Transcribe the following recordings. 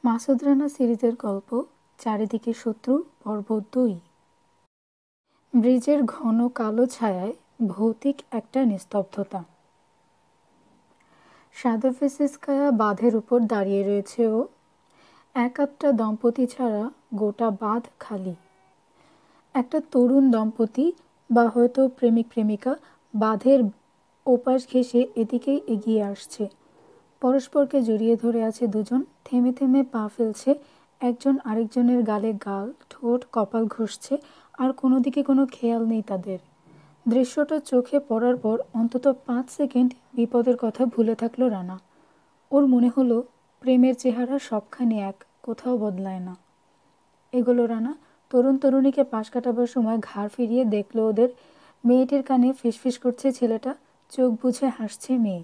মাসুদ রানা সিরিজের গল্প চারিদিকে শত্রু পর্ব ২। ব্রিজের ঘন কালো ছায়ায় ভৌতিক একটা নিস্তব্ধতা। সাদোফেসিস্কায়া বাঁধের উপর দাঁড়িয়ে রয়েছে ও। এক আধটা দম্পতি ছাড়া গোটা বাঁধ খালি। একটা তরুণ দম্পতি বা হয়তো প্রেমিক প্রেমিকা বাঁধের ওপাশ ঘেঁষে এদিকেই এগিয়ে আসছে। পরস্পরকে জড়িয়ে ধরে আছে দুজন, থেমে থেমে পা ফেলছে, একজন আরেকজনের গালে গাল, ঠোঁট, কপাল ঘষছে, আর কোনো দিকে কোনো খেয়াল নেই তাদের। দৃশ্যটা চোখে পড়ার পর অন্তত ৫ সেকেন্ড বিপদের কথা ভুলে থাকলো রানা। ওর মনে হলো প্রেমের চেহারা সবখানে এক, কোথাও বদলায় না। এগুলো রানা তরুণ তরুণীকে পাশ কাটাবার সময় ঘাড় ফিরিয়ে দেখলো ওদের। মেয়েটির কানে ফিসফিস করছে ছেলেটা, চোখ বুঝে হাসছে মেয়ে।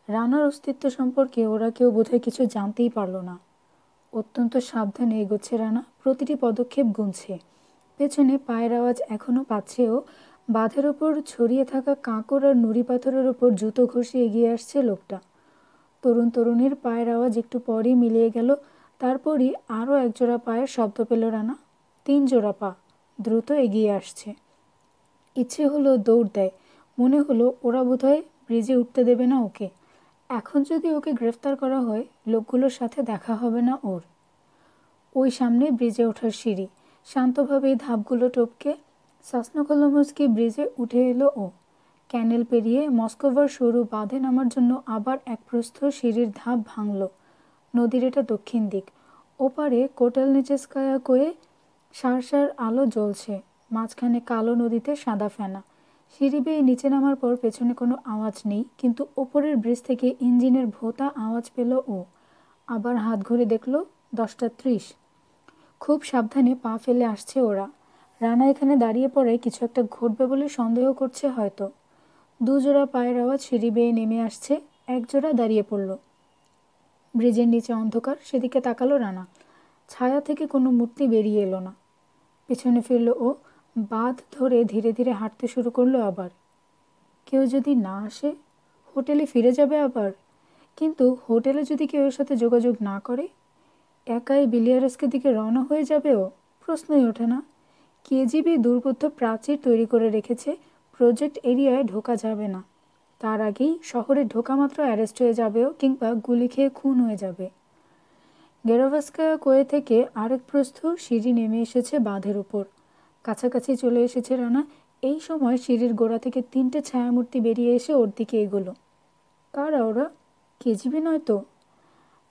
রানার অস্তিত্ব সম্পর্কে ওরা কেউ বোধহয় কিছু জানতেই পারল না। অত্যন্ত সাবধানে এগোচ্ছে রানা, প্রতিটি পদক্ষেপ গুনছে। পেছনে পায়ের আওয়াজ এখনও পাচ্ছে ও। বাঁধের ওপর ছড়িয়ে থাকা কাঁকড় আর নুড়ি পাথরের ওপর জুতো ঘষে এগিয়ে আসছে লোকটা। তরুণ তরুণীর পায়ের আওয়াজ একটু পরই মিলিয়ে গেল। তারপরই আরও একজোড়া পায়ের শব্দ পেল রানা। ৩ জোড়া পা দ্রুত এগিয়ে আসছে। ইচ্ছে হলো দৌড় দেয়। মনে হলো ওরা বোধহয় ব্রিজে উঠতে দেবে না ওকে। এখন যদি ওকে গ্রেফতার করা হয়, লোকগুলোর সাথে দেখা হবে না ওর। ওই সামনে ব্রিজে ওঠার সিঁড়ি। শান্তভাবে ধাপগুলো টপকে সাসনোকোলোমস্কি ব্রিজে উঠে এলো ও। ক্যানেল পেরিয়ে মস্কোভার সরু বাঁধে নামার জন্য আবার এক প্রস্থ সিঁড়ির ধাপ ভাঙল। নদীর এটা দক্ষিণ দিক। ওপারে কোটালনিচেস্কায়া কোয়ে সারসার আলো জ্বলছে, মাঝখানে কালো নদীতে সাদা ফেনা। সিঁড়ি বেয়ে নিচে নামার পর পেছনে কোনো আওয়াজ নেই, কিন্তু ওপরের ব্রিজ থেকে ইঞ্জিনের ভোঁতা আওয়াজ পেল ও। আবার হাত ঘুরে দেখল 10:30। খুব সাবধানে পা ফেলে আসছে ওরা। রানা এখানে দাঁড়িয়ে পড়ে কিছু একটা ঘটবে বলে সন্দেহ করছে হয়তো। ২ জোড়া পায়ের আওয়াজ সিঁড়ি বেয়ে নেমে আসছে। এক জোড়া দাঁড়িয়ে পড়ল। ব্রিজের নিচে অন্ধকার, সেদিকে তাকালো রানা। ছায়া থেকে কোনো মূর্তি বেরিয়ে এলো না। পেছনে ফিরল ও। বাঁধ ধরে ধীরে ধীরে হাঁটতে শুরু করলো আবার। কেউ যদি না আসে, হোটেলে ফিরে যাবে আবার। কিন্তু হোটেলে যদি কেউ এর সাথে যোগাযোগ না করে, একাই বিলিয়ারস্কের দিকে রওনা হয়ে যাবে ও। প্রশ্নই ওঠে না। কেজিবি দুর্বোধ্য প্রাচীর তৈরি করে রেখেছে, প্রজেক্ট এরিয়ায় ঢোকা যাবে না। তার আগেই শহরে ঢোকা মাত্র অ্যারেস্ট হয়ে যাবেও, কিংবা গুলি খেয়ে খুন হয়ে যাবে। গেরোভাস্কায়া কোয়ে থেকে আরেক প্রস্থ সিঁড়ি নেমে এসেছে বাঁধের উপর। কাছাকাছি চলে এসেছে রানা। এই সময় সিঁড়ির গোড়া থেকে 3টে ছায়ামূর্তি বেরিয়ে এসে ওর দিকে এগোলো। কারা ওরা? কেজিবি নয় তো?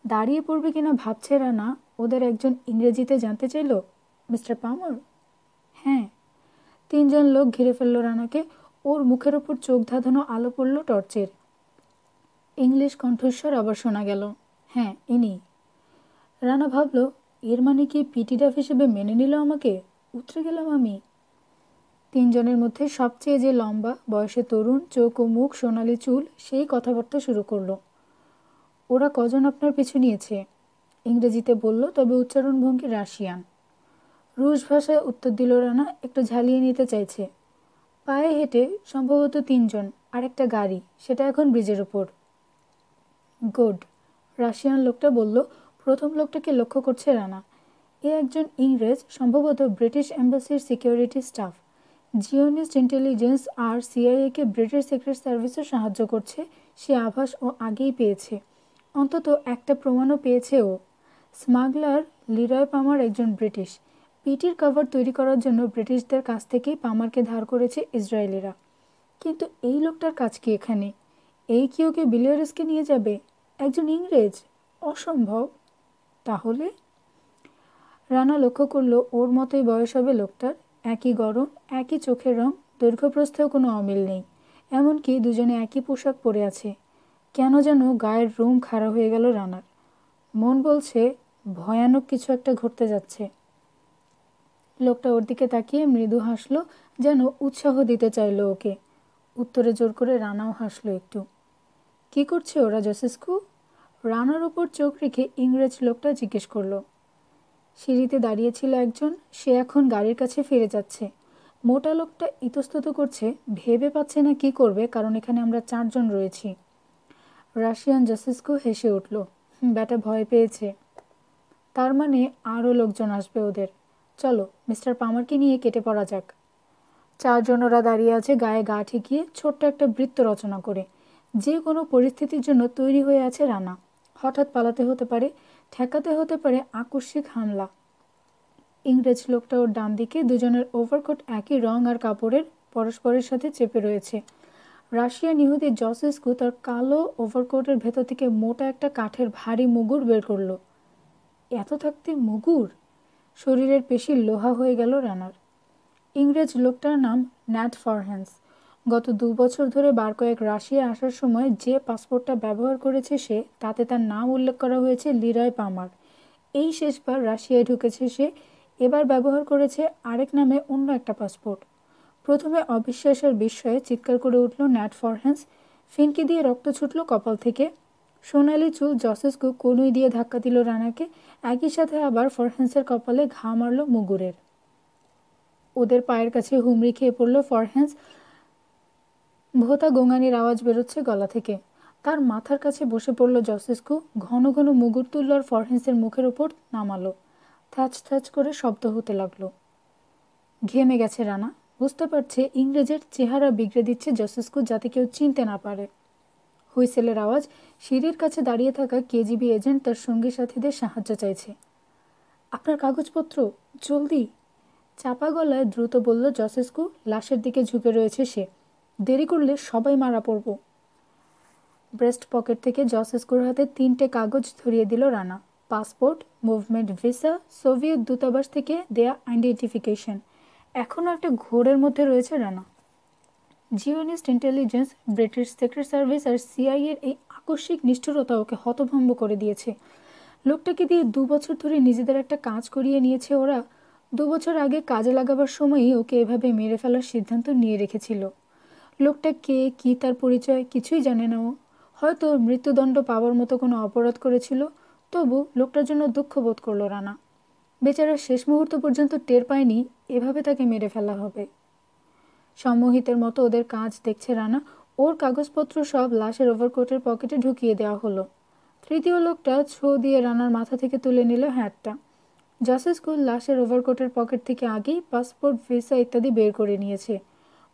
দাঁড়িয়ে পড়বে কিনা ভাবছে রানা। ওদের একজন ইংরেজিতে জানতে চাইল, মিস্টার পামর? হ্যাঁ। 3 জন লোক ঘিরে ফেলল রানাকে। ওর মুখের ওপর চোখ ধাঁধানো আলো পড়ল টর্চের। ইংলিশ কণ্ঠস্বর আবার শোনা গেল, হ্যাঁ ইনি। রানা ভাবল, এর মানে কি পিটিডাফ হিসেবে মেনে নিল আমাকে? উতরে গেলাম আমি। 3 জনের মধ্যে সবচেয়ে যে লম্বা, বয়সে তরুণ, চোখ ও মুখ সোনালি চুল, সেই কথাবার্তা শুরু করলো। ওরা কজন আপনার পিছু নিয়েছে? ইংরেজিতে বলল, তবে উচ্চারণ ভঙ্গি রাশিয়ান। রুশ ভাষায় উত্তর দিল রানা, একটু ঝালিয়ে নিতে চাইছে। পায়ে হেঁটে সম্ভবত 3 জন, আর একটা গাড়ি, সেটা এখন ব্রিজের ওপর। গুড, রাশিয়ান লোকটা বলল। প্রথম লোকটাকে লক্ষ্য করছে রানা। এ একজন ইংরেজ, সম্ভবত ব্রিটিশ এম্বাসির সিকিউরিটি স্টাফ। জিওনিস্ট ইন্টেলিজেন্স আর সিআইএকে ব্রিটিশ সিক্রেট সার্ভিসও সাহায্য করছে, সে আভাস ও আগেই পেয়েছে। অন্তত একটা প্রমাণও পেয়েছে ও। স্মাগলার লিরয় পামার একজন ব্রিটিশ। পিটির কভার তৈরি করার জন্য ব্রিটিশদের কাছ থেকেই পামারকে ধার করেছে ইসরায়েলিরা। কিন্তু এই লোকটার কাজ কি এখানে? এই কি ওকে বিলিয়ারসকে নিয়ে যাবে? একজন ইংরেজ? অসম্ভব। তাহলে? রানা লক্ষ্য করল ওর মতোই বয়স হবে লোকটার। একই গড়ন, একই চোখের রং, দৈর্ঘ্যপ্রস্থেও কোনো অমিল নেই। এমনকি দুজনে একই পোশাক পরে আছে। কেন যেন গায়ের রোম খাড়া হয়ে গেল রানার। মন বলছে ভয়ানক কিছু একটা ঘটতে যাচ্ছে। লোকটা ওর দিকে তাকিয়ে মৃদু হাসলো, যেন উৎসাহ দিতে চাইল ওকে। উত্তরে জোর করে রানাও হাসলো একটু। কি করছে ওরা জসেস্কু? রানার ওপর চোখ রেখে ইংরেজ লোকটা জিজ্ঞেস করলো। সিঁড়িতে দাঁড়িয়েছিল একজন, সে এখন গাড়ির কাছে ফিরে যাচ্ছে। মোটা লোকটা ইতস্তত করছে, ভেবে পাচ্ছে না কি করবে, কারণ এখানে আমরা 4 জন রয়েছি। রাশিয়ান জসেস্কু হেসে উঠল, ব্যাটা ভয় পেয়েছে। তার মানে আরও লোকজন আসবে ওদের। চলো মিস্টার পামারকে নিয়ে কেটে পড়া যাক। চারজন ওরা দাঁড়িয়ে আছে গায়ে গা ঠেকিয়ে, ছোট্ট একটা বৃত্ত রচনা করে। যে কোনো পরিস্থিতির জন্য তৈরি হয়ে আছে রানা। হঠাৎ পালাতে হতে পারে, ঠেকাতে হতে পারে আকস্মিক হামলা। ইংরেজ লোকটা ওর ডান দিকে, দুজনের ওভারকোট একই রং আর কাপড়ের, পরস্পরের সাথে চেপে রয়েছে। রাশিয়ান ইহুদি জসেস্কু তার কালো ওভারকোটের ভেতর থেকে মোটা একটা কাঠের ভারী মুগুর বের করলো। এত থাকতে মুগুর! শরীরের পেশি লোহা হয়ে গেল রানার। ইংরেজ লোকটার নাম ন্যাট ফরহ্যান্স। গত 2 বছর ধরে বার কয়েক রাশিয়া আসার সময় যে পাসপোর্টটা ব্যবহার করেছে সে, তাতে তার নাম উল্লেখ করা হয়েছে লিরয় পামার। এই শেষবার রাশিয়ায় ঢুকেছে সে, এবার ব্যবহার করেছে আরেক নামে অন্য একটা পাসপোর্ট। প্রথমে অবিশ্বাস আর বিস্ময়ে চিৎকার করে উঠল ন্যাট ফরহ্যান্স। ফিনকি দিয়ে রক্ত ছুটল কপাল থেকে। সোনালি চুল জসেস্কু কনুই দিয়ে ধাক্কা দিল রানাকে। একই সাথে আবার ফরহ্যান্সের কপালে ঘা মারল মুগুরের। ওদের পায়ের কাছে হুমড়ি খেয়ে পড়ল ফরহ্যান্স। ভোতা গোঙানির আওয়াজ বেরোচ্ছে গলা থেকে। তার মাথার কাছে বসে পড়ল জসেস্কু। ঘন ঘন মুগুর তুলল আর ফরহ্যান্সের মুখের ওপর নামালো। থ্যাচ থ্যাচ করে শব্দ হতে লাগলো। ঘেমে গেছে রানা। বুঝতে পারছে ইংরেজের চেহারা বিগড়ে দিচ্ছে জসেস্কু, যাতে কেউ চিনতে না পারে। হুইসেলের আওয়াজ। সিঁড়ির কাছে দাঁড়িয়ে থাকা কেজিবি এজেন্ট তার সঙ্গী সাথীদের সাহায্য চাইছে। আপনার কাগজপত্র, জলদি! চাপা গলায় দ্রুত বলল জসেস্কু। লাশের দিকে ঝুঁকে রয়েছে সে। দেরি করলে সবাই মারা পড়ব। ব্রেস্ট পকেট থেকে জসেস্কুর হাতে 3টে কাগজ ধরিয়ে দিল Rana. Passport, movement visa, Soviet দূতাবাস থেকে দেয়া আইডেন্টিফিকেশন। এখনও একটা ঘোরের মধ্যে রয়েছে Rana. Zionist intelligence, British secret service আর সিআইএর এই আকস্মিক নিষ্ঠুরতা ওকে হতভম্ব করে দিয়েছে। লোকটাকে দিয়ে 2 বছর ধরে নিজেদের একটা কাজ করিয়ে নিয়েছে ওরা। 2 বছর আগে কাজে লাগাবার সময়ই ওকে এভাবে মেরে ফেলার সিদ্ধান্ত নিয়ে রেখেছিল। লোকটা কে, কি তার পরিচয় কিছুই জানে না ও। হয়তো মৃত্যুদণ্ড পাওয়ার মতো কোনো অপরাধ করেছিল, তবু লোকটার জন্য দুঃখ বোধ করল রানা। বেচারা শেষ মুহূর্ত পর্যন্ত টের পায়নি এভাবে তাকে মেরে ফেলা হবে। সম্মোহিতের মতো ওদের কাজ দেখছে রানা। ওর কাগজপত্র সব লাশের ওভারকোটের পকেটে ঢুকিয়ে দেওয়া হলো। তৃতীয় লোকটা ছো দিয়ে রানার মাথা থেকে তুলে নিল হ্যাটটা। জসেস্কু লাশের ওভারকোটের পকেট থেকে আগেই পাসপোর্ট, ভিসা ইত্যাদি বের করে নিয়েছে।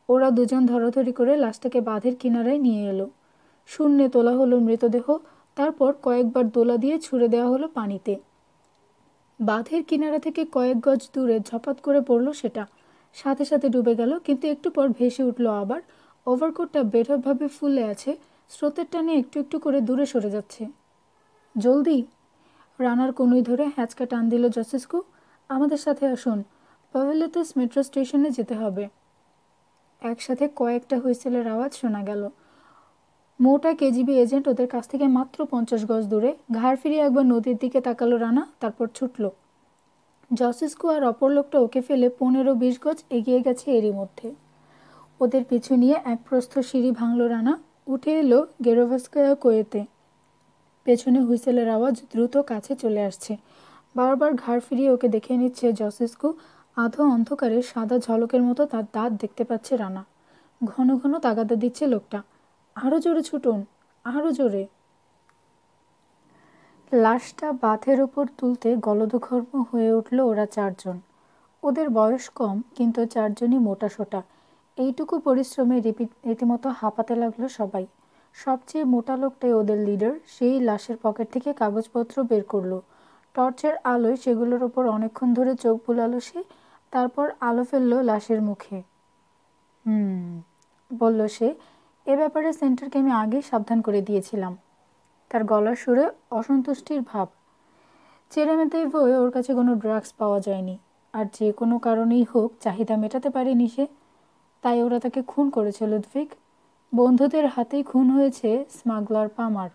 ওরা দুজন ধরাধরি করে লাশটাকে বাঁধের কিনারায় নিয়ে এলো। শূন্যে তোলা হলো মৃতদেহ। তারপর কয়েকবার দোলা দিয়ে ছুঁড়ে দেওয়া হলো পানিতে। বাঁধের কিনারা থেকে কয়েক গজ দূরে ঝপাত করে পড়ল সেটা। সাথে সাথে ডুবে গেল, কিন্তু একটু পর ভেসে উঠল আবার। ওভারকোটটা বেঢপভাবে ফুলে আছে, স্রোতের টানে একটু একটু করে দূরে সরে যাচ্ছে। জলদি! রানার কনুই ধরে হ্যাঁচকা টান দিল জসেস্কু। আমাদের সাথে আসুন, পাভেলেতাস মেট্রো স্টেশনে যেতে হবে। একসাথে কয়েকটা হুইসেলের আওয়াজ শোনা গেল। মোটা কেজিবি এজেন্ট ওদের কাছ থেকে মাত্র 50 গজ দূরে। ঘাড় ফিরিয়ে একবার নদীর দিকে তাকালো রানা, তারপর ছুটল। জসেস্কু আর অপর লোকটা ওকে ফেলে 15-20 গজ এগিয়ে গেছে এরই মধ্যে। ওদের পিছু নিয়ে এক প্রস্থ সিঁড়ি ভাঙল রানা। উঠে এলো গেরোভাস্কায়া কোয়েতে। পেছনে হুইসেলের আওয়াজ দ্রুত কাছে চলে আসছে। বারবার ঘাড় ফিরিয়ে ওকে দেখে নিচ্ছে জসেস্কু। আধো অন্ধকারে সাদা ঝলকের মতো তার দাঁত দেখতে পাচ্ছে রানা। ঘন ঘন তাগাদা দিচ্ছে লোকটা। আরও জোরে ছুটুন, আরও জোরে! লাশটা বাঁধের উপর তুলতে গলদঘর্ম হয়ে উঠল ওরা চারজন। ওদের বয়স কম, কিন্তু চারজনই মোটাসোটা। এইটুকু পরিশ্রমে রীতিমতো হাঁপাতে লাগলো সবাই। সবচেয়ে মোটা লোকটাই ওদের লিডার। সেই লাশের পকেট থেকে কাগজপত্র বের করলো। টর্চের আলোয় সেগুলোর ওপর অনেকক্ষণ ধরে চোখ বুলালো সে। তারপর আলো ফেললো লাশের মুখে। বলল সে, এ ব্যাপারে সেন্টারকে আমি আগেই সাবধান করে দিয়েছিলাম। তার গলার সুরে অসন্তুষ্টির ভাব। চেরেমেতেভয়ে ওর কাছে কোনো ড্রাগস পাওয়া যায়নি, আর যে কোনো কারণেই হোক চাহিদা মেটাতে পারেনি সে। তাই ওরা তাকে খুন করেছে লুদভিগ। বন্ধুদের হাতেই খুন হয়েছে স্মাগলার পামার।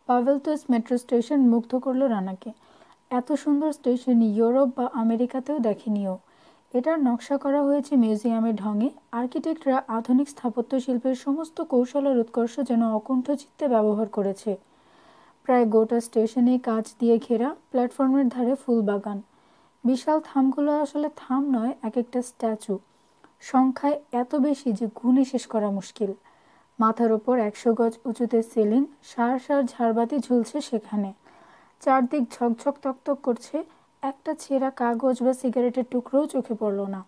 পাভেলতাস মেট্রো স্টেশন মুগ্ধ করল রানাকে। এত সুন্দর স্টেশন ইউরোপ বা আমেরিকাতেও দেখেনিও। এটার নকশা করা হয়েছে মিউজিয়ামের ঢঙে। আর্কিটেক্টরা আধুনিক স্থাপত্য শিল্পের সমস্ত কৌশল আর উৎকর্ষ যেন অকুণ্ঠ চিত্তে ব্যবহার করেছে। প্রায় গোটা স্টেশনে কাঁচ দিয়ে ঘেরা, প্ল্যাটফর্মের ধারে ফুল বাগান। বিশাল থামগুলো আসলে থাম নয়, এক একটা স্ট্যাচু। সংখ্যায় এত বেশি যে গুণে শেষ করা মুশকিল। মাথার ওপর 100 গজ উঁচুতে সিলিং, সার সার ঝাড়বাতি ঝুলছে সেখানে। চারদিক ঝকঝক তকতক করছে, একটা ছেঁড়া কাগজ বা সিগারেটের টুকরোও চোখে পড়ল না।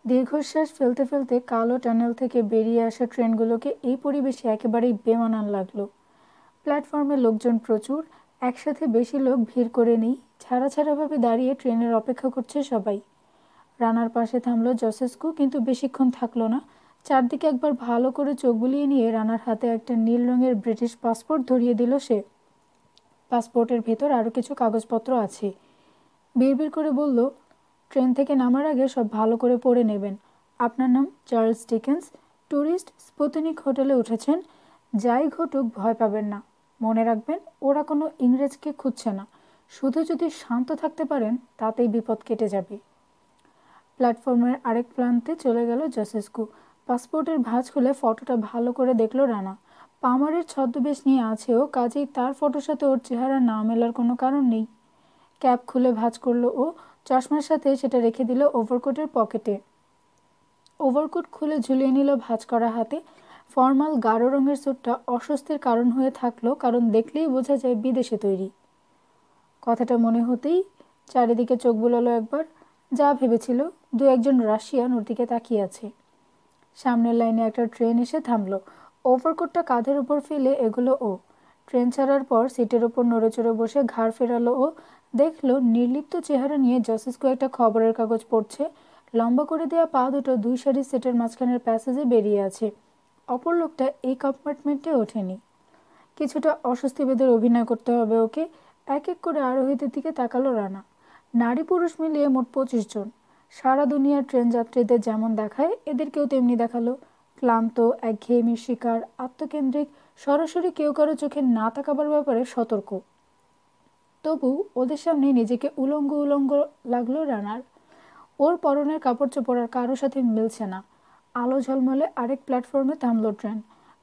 দীর্ঘশ্বাস ফেলতে ফেলতে কালো টানেল থেকে বেরিয়ে আসা ট্রেনগুলোকে এই পরিবেশে একেবারেই বেমানান লাগলো। প্ল্যাটফর্মে লোকজন প্রচুর, একসাথে বেশি লোক ভিড় করে নেই, ছাড়া ছাড়াভাবে দাঁড়িয়ে ট্রেনের অপেক্ষা করছে সবাই। রানার পাশে থামলো জসেস্কু, কিন্তু বেশিক্ষণ থাকলো না। চারদিকে একবার ভালো করে চোখ বুলিয়ে নিয়ে রানার হাতে একটা নীল রঙের ব্রিটিশ পাসপোর্ট ধরিয়ে দিল সে। পাসপোর্টের ভেতর আরও কিছু কাগজপত্র আছে। বিড়বিড় করে বলল, ট্রেন থেকে নামার আগে সব ভালো করে পড়ে নেবেন। আপনার নাম চার্লস ডিকেন্স, ট্যুরিস্ট, স্পুতনিক হোটেলে উঠেছেন। যাই ঘটুক ভয় পাবেন না। মনে রাখবেন, ওরা কোনো ইংরেজকে খুঁজছে না। শুধু যদি শান্ত থাকতে পারেন তাতেই বিপদ কেটে যাবে। প্ল্যাটফর্মের আরেক প্রান্তে চলে গেল জসেস্কু। পাসপোর্টের ভাঁজ খুলে ফটোটা ভালো করে দেখল রানা। পামারের ছদ্মবেশ নিয়ে আছেও, কাজেই তার ফটোর সাথে ওর চেহারা না মেলার কোনো কারণ নেই। ক্যাপ খুলে ভাঁজ করলো ও, চশমার সাথে সেটা রেখে দিল ওভারকোটের পকেটে। ওভারকোট খুলে ঝুলিয়ে নিল ভাঁজ করা হাতে। ফর্মাল গাঢ় রঙের স্যুটটা অস্বস্তির কারণ হয়ে থাকলো, কারণ দেখলেই বোঝা যায় বিদেশে তৈরি। কথাটা মনে হতেই চারিদিকে চোখ বুলালো একবার। যা ভেবেছিল, দু একজন রাশিয়ান ওর দিকে তাকিয়ে আছে। সামনের লাইনে একটা ট্রেন এসে থামলো। ওভারকোটটা কাঁধের উপর ফেলে এগুলো ও। ট্রেন ছাড়ার পর সিটের ওপর নড়েচড়ে বসে ঘাড় ফেরালো ও। দেখলো নির্লিপ্ত চেহারা নিয়ে জসেস্কু একটা খবরের কাগজ পড়ছে। লম্বা করে দেওয়া পা দুটো দুই সারি সিটের মাঝখানের প্যাসেজে বেরিয়ে আছে। অপর লোকটা এই কম্পার্টমেন্টে ওঠেনি। কিছুটা অস্বস্তিবোধের অভিনয় করতে হবে ওকে। এক এক করে আরোহীদের দিকে তাকালো রানা। নারী পুরুষ মিলিয়ে মোট 25 জন। সারা দুনিয়ার ট্রেন যাত্রীদের যেমন দেখায় এদেরকেও তেমনি দেখালো। ক্লান্ত, একঘেয়েমির শিকার, আত্মকেন্দ্রিক, সরাসরি কেউ কারো চোখে না তাকাবার ব্যাপারে সতর্ক। তবু ওদের সামনে নিজেকে উলঙ্গ উলঙ্গ লাগলো রানার। ওর পরনের কাপড় চোপড় আর কারোর সাথে মিলছে না। আলো ঝলমলে আরেক প্ল্যাটফর্মে থামলো ট্রেন।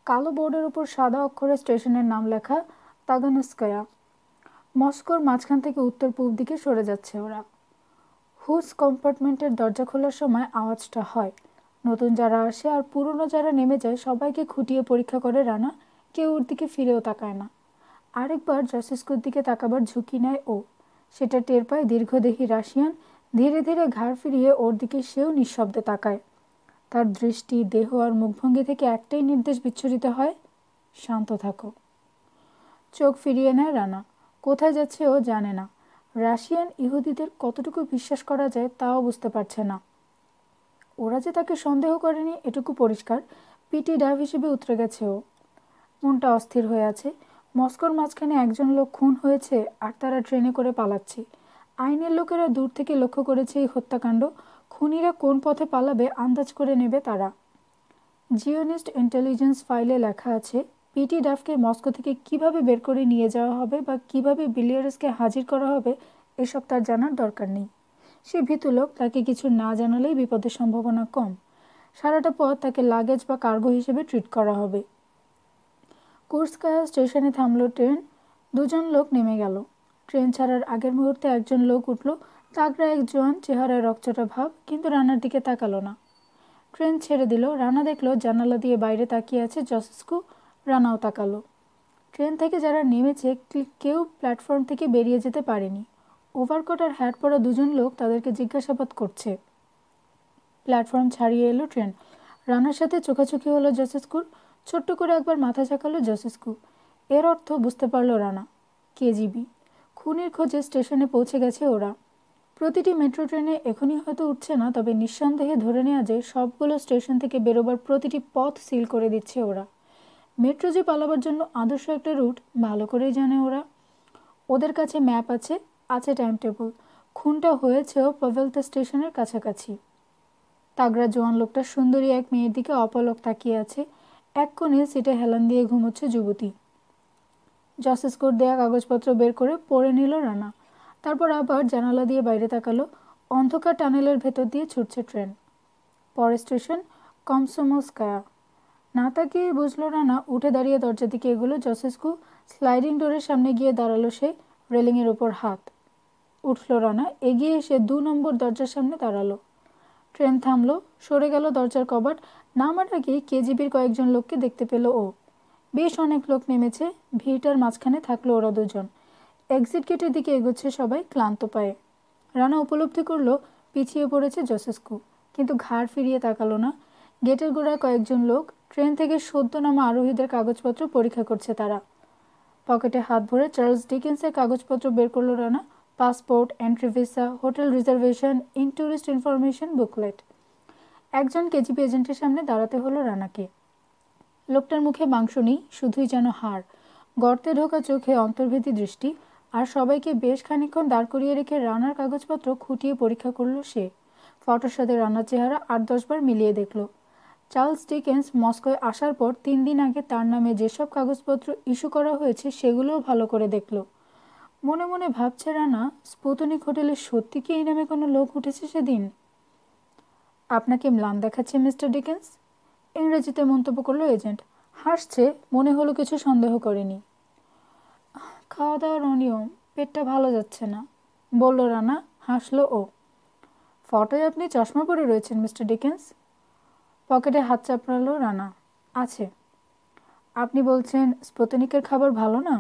কালো বোর্ডের উপর সাদা অক্ষরে স্টেশনের নাম লেখা, তাগানস্কায়া। মস্কোর মাঝখান থেকে উত্তর পূব দিকে সরে যাচ্ছে ওরা। হুস কম্পার্টমেন্টের দরজা খোলার সময় আওয়াজটা হয়। নতুন যারা আসে আর পুরনো যারা নেমে যায় সবাইকে খুঁটিয়ে পরীক্ষা করে রানা। কেউ ওর দিকে ফিরেও তাকায় না। আরেকবার জসেস্কুর দিকে তাকাবার ঝুঁকি নেয় ও। সেটা টের পায় দীর্ঘদেহী রাশিয়ান। ধীরে ধীরে ঘাড় ফিরিয়ে ওর দিকে সেও নিঃশব্দে তাকায়। তার দৃষ্টি, দেহ আর মুখভঙ্গি থেকে একটাই নির্দেশ বিচ্ছুরিত হয়, শান্ত থাকো। চোখ ফিরিয়ে নেয় রানা। কোথায় যাচ্ছে ও জানে না। রাশিয়ান ইহুদিদের কতটুকু বিশ্বাস করা যায় তাও বুঝতে পারছে না। ওরা যে তাকে সন্দেহ করেনি এটুকু পরিষ্কার। পিটি ডাভ হিসেবে উতরে গেছে ও। মনটা অস্থির হয়ে আছে। মস্কোর মাঝখানে একজন লোক খুন হয়েছে আর তারা ট্রেনে করে পালাচ্ছে। আইনের লোকেরা দূর থেকে লক্ষ্য করেছে এই হত্যাকাণ্ড। খুনিরা কোন পথে পালাবে আন্দাজ করে নেবে তারা। জিওনিস্ট ইন্টেলিজেন্স ফাইলে লেখা আছে, পিটি ডাফকে মস্কো থেকে কিভাবে বের করে নিয়ে যাওয়া হবে বা কিভাবে বিলিয়ার্সকে হাজির করা হবে এসব তার জানার দরকার নেই। সে ভীতু লোক, তাকে কিছু না জানালেই বিপদের সম্ভাবনা কম। সারাটা পথ তাকে লাগেজ বা কার্গো হিসেবে ট্রিট করা হবে। কুর্স্কায়া স্টেশনে থামলো ট্রেন। দুজন লোক নেমে গেল। ট্রেন ছাড়ার আগের মুহূর্তে একজন লোক উঠল। তাগড়া এক জোয়ান, চেহারায় রকচটা ভাব, কিন্তু রানার দিকে তাকালো না। ট্রেন ছেড়ে দিল। রানা দেখলো জানালা দিয়ে বাইরে তাকিয়ে আছে জসেস্কু। রানাও তাকালো। ট্রেন থেকে যারা নেমেছে কেউ প্ল্যাটফর্ম থেকে বেরিয়ে যেতে পারেনি। ওভারকোট আর হ্যাট পরা দুজন লোক তাদেরকে জিজ্ঞাসাবাদ করছে। প্ল্যাটফর্ম ছাড়িয়ে এলো ট্রেন। রানার সাথে চোখাচোখি হলো জসেস্কুর। ছোট্ট করে একবার মাথা ঝাঁকালো জসেস্কু। এর অর্থ বুঝতে পারলো রানা। কেজিবি। খুনির খোঁজে স্টেশনে পৌঁছে গেছে ওরা। প্রতিটি মেট্রো ট্রেনে এখনই হয়তো উঠছে না, তবে নিঃসন্দেহে ধরে নেওয়া যায় সবগুলো স্টেশন থেকে বেরোবার প্রতিটি পথ সিল করে দিচ্ছে ওরা। মেট্রো যে পালাবার জন্য আদর্শ একটা রুট ভালো করেই জানে ওরা। ওদের কাছে ম্যাপ আছে, আছে টাইম টেবিল। খুনটা হয়েছেও পাভেলতা স্টেশনের কাছাকাছি। তাগড়া জোয়ান লোকটা সুন্দরী এক মেয়ের দিকে অপলক তাকিয়ে আছে। এক কোণে সিটে হেলান দিয়ে ঘুমোচ্ছে যুবতী। জসেস্কুর দেয়া কাগজপত্র বের করে পড়ে নিল রানা। তারপর আবার জানালা দিয়ে বাইরে তাকালো। অন্ধকার টানেলের ভেতর দিয়ে ছুটছে ট্রেন। পরের স্টেশন কমসোমস্কায়া। না তাকিয়ে বুঝলো রানা। উঠে দাঁড়িয়ে দরজার দিকে এগুলো জসেস্কু। স্লাইডিং ডোরের সামনে গিয়ে দাঁড়ালো সে, রেলিংয়ের ওপর হাত। উঠল রানা, এগিয়ে এসে 2 নম্বর দরজার সামনে দাঁড়ালো। ট্রেন থামলো, সরে গেল দরজার কবাট। নামার আগেই কেজিবির কয়েকজন লোককে দেখতে পেল ও। বেশ অনেক লোক নেমেছে। ভিড়টার মাঝখানে থাকলো ওরা দুজন। এক্সিট গেটের দিকে এগোচ্ছে সবাই ক্লান্ত পায়ে। রানা উপলব্ধি করলো পিছিয়ে পড়েছে জসেস্কু, কিন্তু ঘাড় ফিরিয়ে তাকালো না। গেটের গোড়ায় কয়েকজন লোক, ট্রেন থেকে সদ্য নামা আরোহীদের কাগজপত্র পরীক্ষা করছে তারা। পকেটে হাত ভরে চার্লস ডিকেন্সের কাগজপত্র বের করলো Rana. Passport, entry visa, hotel reservation, in tourist information booklet. একজন কেজিবি এজেন্টের সামনে দাঁড়াতে হলো রানাকে। লোকটার মুখে মাংস নেই, শুধুই যেন হাড়, গর্তে ঢোকা চোখে অন্তর্ভেদী দৃষ্টি। আর সবাইকে বেশ খানিকক্ষণ দাঁড় করিয়ে রেখে রানার কাগজপত্র খুঁটিয়ে পরীক্ষা করলো সে। ফটোর সাথে রানার চেহারা 8-10 বার মিলিয়ে দেখল। চার্লস ডিকেন্স মস্কোয় আসার পর 3 দিন আগে তার নামে যেসব কাগজপত্র ইস্যু করা হয়েছে সেগুলোও ভালো করে দেখল। মনে মনে ভাবছে রানা, স্পুতনিক হোটেলে সত্যি কি এই নামে কোনো লোক উঠেছে সেদিন? আপনাকে ম্লান দেখাচ্ছে মিস্টার ডিকেন্স, ইংরেজিতে মন্তব্য করলো এজেন্ট। হাসছে, মনে হলো কিছু সন্দেহ করেনি। খাওয়া দাওয়ার অনিয়ম, পেটটা ভালো যাচ্ছে না, বলল রানা। হাসলো ও। ফটোয় আপনি চশমা পরে রয়েছেন মিস্টার ডিকেন্স। পকেটে হাত চাপড়ালো রানা। আছে। আপনি বলছেন স্পুতনিকের খাবার ভালো না?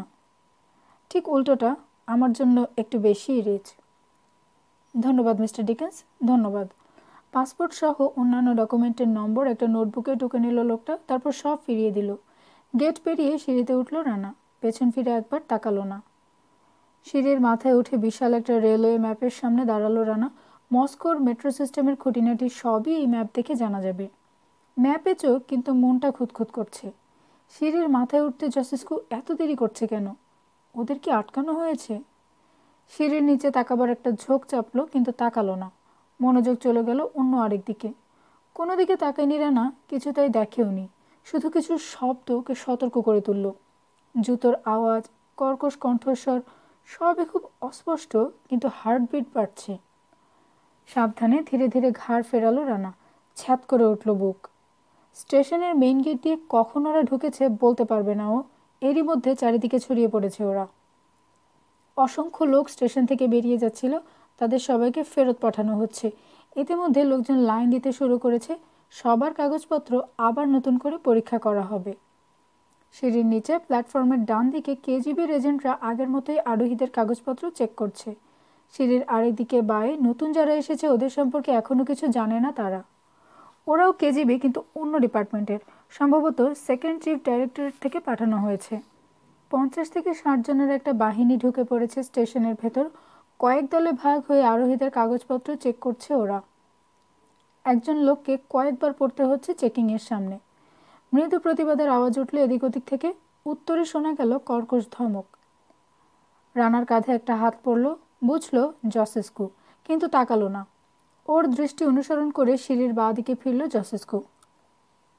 ঠিক উল্টোটা, আমার জন্য একটু বেশিই রিচ। ধন্যবাদ মিস্টার ডিকেন্স, ধন্যবাদ। পাসপোর্ট সহ অন্যান্য ডকুমেন্টের নম্বর একটা নোটবুকে টুকে নিল লোকটা, তারপর সব ফিরিয়ে দিল। গেট পেরিয়ে সিঁড়িতে উঠল রানা। পেছন ফিরে একবার তাকালো না। সিঁড়ির মাথায় উঠে বিশাল একটা রেলওয়ে ম্যাপের সামনে দাঁড়ালো রানা। মস্কোর মেট্রো সিস্টেমের খুঁটিনাটি সবই এই ম্যাপ দেখে জানা যাবে। ম্যাপে চোখ, কিন্তু মনটা খুঁতখুত করছে। সিঁড়ির মাথায় উঠতে জসেস্কু এত দেরি করছে কেন? ওদের কি আটকানো হয়েছে? সিঁড়ির নিচে তাকাবার একটা ঝোঁক চাপলো, কিন্তু তাকালো না। মনোযোগ চলে গেল অন্য আরেক দিকে। কোনো দিকে তাকায়নি রানা, কিছুটাই দেখেওনি। শুধু কিছু শব্দ ওকে সতর্ক করে তুলল। জুতোর আওয়াজ, কর্কশ কণ্ঠস্বর, সবই খুব অস্পষ্ট, কিন্তু হার্টবিট বাড়ছে। সাবধানে ধীরে ধীরে ঘাড় ফেরালো রানা। ছ্যাদ করে উঠল বুক। স্টেশনের মেইন গেট দিয়ে কখন ওরা ঢুকেছে বলতে পারবে না ও। এরই মধ্যে চারিদিকে ছড়িয়ে পড়েছে ওরা। অসংখ্য লোক স্টেশন থেকে বেরিয়ে যাচ্ছিল, তাদের সবাইকে ফেরত পাঠানো হচ্ছে। ইতিমধ্যে লোকজন লাইন দিতে শুরু করেছে। সবার কাগজপত্র আবার নতুন করে পরীক্ষা করা হবে। সিঁড়ির নিচে প্ল্যাটফর্মের ডান দিকে কেজিবির এজেন্টরা আগের মতোই আরোহীদের কাগজপত্র চেক করছে। সিঁড়ির আরেক দিকে বায়ে নতুন যারা এসেছে ওদের সম্পর্কে এখনও কিছু জানে না তারা। ওরাও কেজিবি, কিন্তু অন্য ডিপার্টমেন্টের, সম্ভবত সেকেন্ড চিফ ডাইরেক্টরেট থেকে পাঠানো হয়েছে। 50 থেকে 60 জনের একটা বাহিনী ঢুকে পড়েছে স্টেশনের ভেতর। কয়েক দলে ভাগ হয়ে আরোহীদের কাগজপত্র চেক করছে ওরা। একজন লোককে কয়েকবার পড়তে হচ্ছে চেকিংয়ের সামনে। মৃদু প্রতিবাদের আওয়াজ উঠল এদিক ওদিক থেকে। উত্তরে শোনা গেল কর্কশ ধমক। রানার কাঁধে একটা হাত পড়ল। বুঝল জসেস্কু, কিন্তু তাকালো না। ওর দৃষ্টি অনুসরণ করে সিঁড়ির বাঁ দিকে ফিরল জসেস্কু।